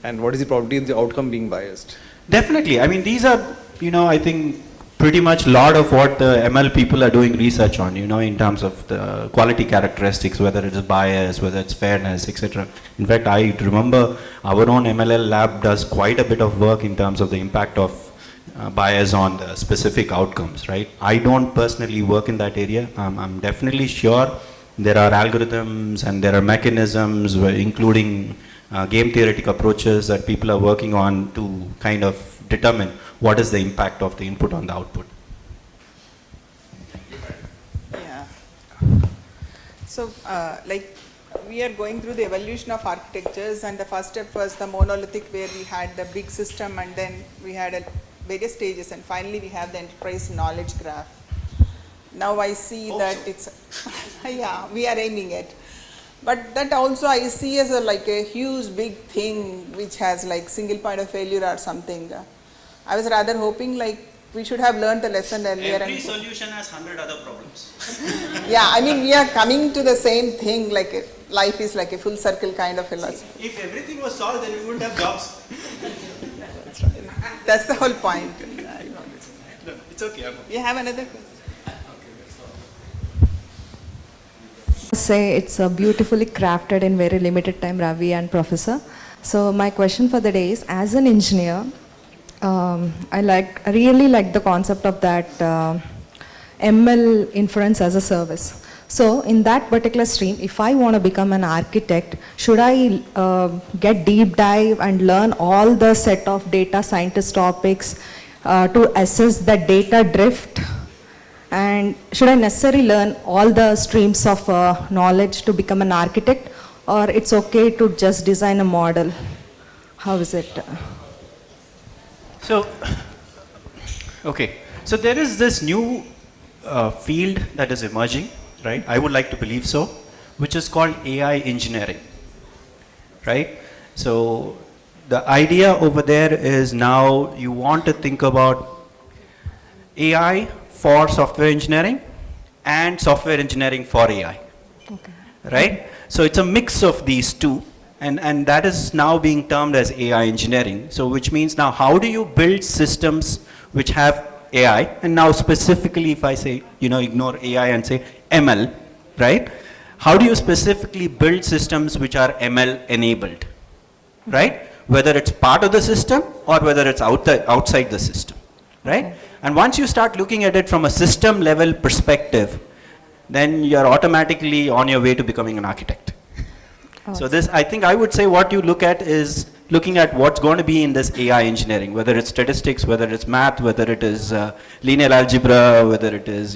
and what is the probability of the outcome being biased? Definitely. I mean, these are I think pretty much a lot of what the ML people are doing research on, in terms of the quality characteristics, whether it's bias, whether it's fairness, etc. In fact, I remember our own MLL lab does quite a bit of work in terms of the impact of bias on the specific outcomes, right? I don't personally work in that area. I'm definitely sure there are algorithms and there are mechanisms, including game theoretic approaches that people are working on to kind of determine what is the impact of the input on the output. Yeah. So, we are going through the evolution of architectures, and the first step was the monolithic, where we had the big system, and then we had various stages, and finally we have the enterprise knowledge graph. Now I see that it's, yeah, we are aiming at. But that also I see as a huge big thing which has single point of failure or something. I was rather hoping we should have learned the lesson earlier. Every solution has 100 other problems. Yeah, I mean we are coming to the same thing, life is like a full circle kind of philosophy. If everything was solved, then we wouldn't have jobs. That's right. That's the whole point. No, it's okay. You have another question? Say it's beautifully crafted in very limited time, Ravi and Professor. So my question for the day is, as an engineer, I really like the concept of that ML inference as a service. So in that particular stream, if I want to become an architect, should I get deep dive and learn all the set of data scientist topics to assess the data drift And should I necessarily learn all the streams of knowledge to become an architect, or it's okay to just design a model? How is it? So, okay. So there is this new field that is emerging, right? I would like to believe so, which is called AI engineering, right? So the idea over there is now you want to think about AI for software engineering and software engineering for AI, Okay. right? So it's a mix of these two, and that is now being termed as AI engineering. So which means now how do you build systems which have AI, and now specifically if I say, ignore AI and say ML, right? How do you specifically build systems which are ML enabled, right? Whether it's part of the system or whether it's outside the system, right? Okay. And once you start looking at it from a system level perspective, then you're automatically on your way to becoming an architect. So this, I think I would say what you look at is looking at what's going to be in this AI engineering, whether it's statistics, whether it's math, whether it is linear algebra, whether it is,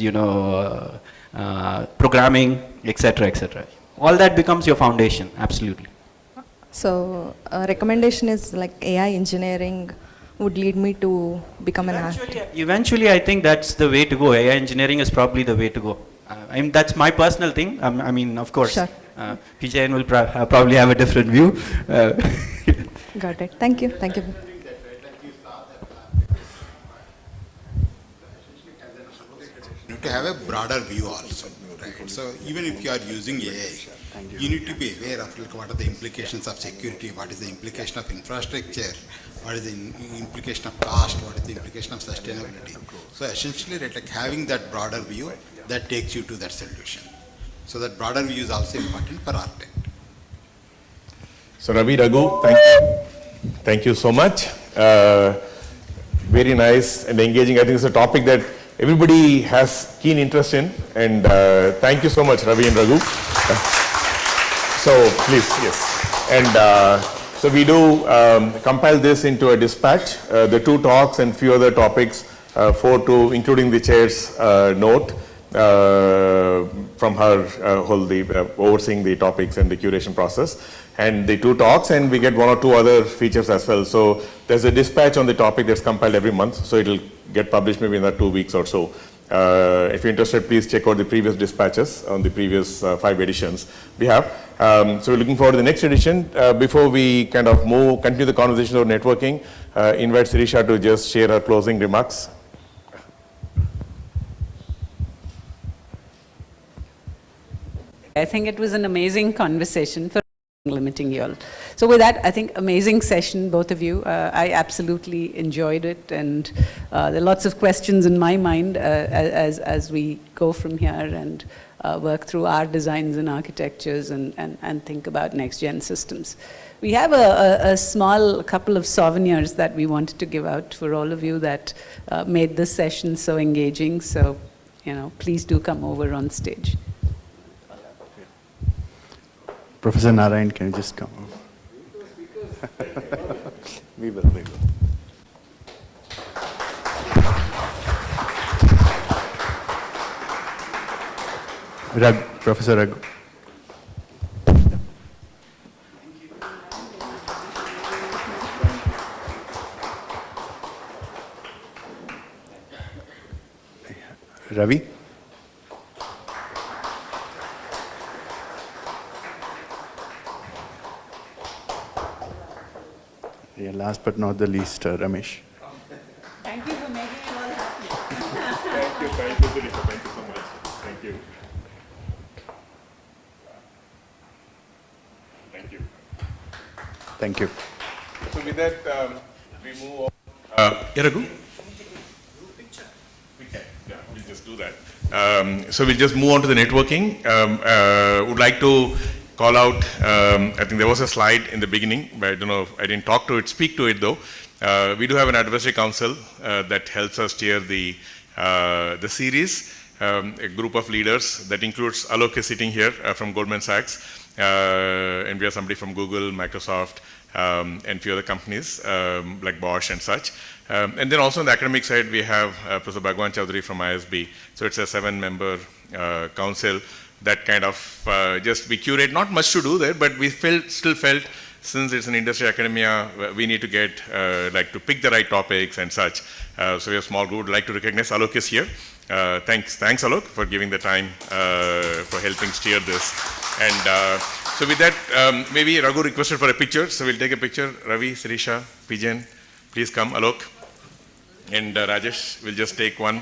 programming, etc., etc. All that becomes your foundation, absolutely. So a recommendation is like AI engineering would lead me to become an architect. Eventually, I think that's the way to go. AI engineering is probably the way to go. That's my personal thing. I mean, of course, Sure. PJN will probably have a different view. Got it. Thank you. Thank you. You need to have a broader view also, right? So even if you are using AI, you need to be aware of like, what are the implications of security, what is the implication of infrastructure, what is the implication of cost, what is the implication of sustainability. So essentially, right, like having that broader view, that takes you to that solution. So that broader view is also important for architect. So Ravi, Raghu, thank you so much. Very nice and engaging. I think it's a topic that everybody has keen interest in, and thank you so much, Ravi and Raghu. So please, yes. And so we do compile this into a dispatch, the 2 talks and few other topics, 4 to including the chair's note from her overseeing the topics and the curation process, and the 2 talks, and we get 1 or 2 other features as well. So there's a dispatch on the topic that's compiled every month, so it'll get published maybe in the 2 weeks or so. If you're interested, please check out the previous dispatches on the previous 5 editions we have. So we're looking forward to the next edition. Before we kind of continue the conversation about networking, invite Sirisha to just share her closing remarks. I think it was an amazing conversation for limiting you all. So with that, I think amazing session, both of you. I absolutely enjoyed it, and there are lots of questions in my mind as we go from here and work through our designs and architectures and think about next-gen systems. We have a small couple of souvenirs that we wanted to give out for all of you that made this session so engaging. So, please do come over on stage. Professor Narayan, can you just come? We will. Professor Raghu. Ravi? Yeah, last but not the least, Ramesh. Thank you for making it all happen. Thank you, Sirisha. Thank you so much. Thank you. Thank you. Thank you. So with that, we move on. Raghu? We can, yeah, we'll just do that. So we'll just move on to the networking. Would like to call out, I think there was a slide in the beginning, but I don't know if I didn't speak to it though. We do have an advisory council that helps us steer the series, a group of leaders that includes Alok is sitting here from Goldman Sachs, and we have somebody from Google, Microsoft, and few other companies like Bosch and such. And then also on the academic side, we have Professor Bhagwan Chaudhary from ISB. So it's a 7-member council that kind of just we curate, not much to do there, but we still felt since it's an industry academia, we need to get like to pick the right topics and such. So we have a small group. Would like to recognize Alok is here. Thanks Alok for giving the time for helping steer this. And so with that, maybe Raghu requested for a picture, so we'll take a picture. Ravi, Sirisha, Pijan, please come. Alok and Rajesh will just take one.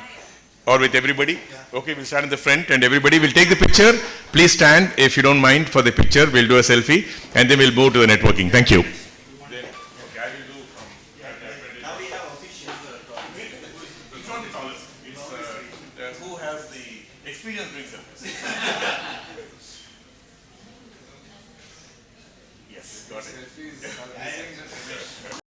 Or with everybody? Yeah. Okay, we'll start in the front and everybody will take the picture. Please stand if you don't mind for the picture. We'll do a selfie and then we'll move to the networking. Thank you. Who has the experience doing selfies? Yes, got it.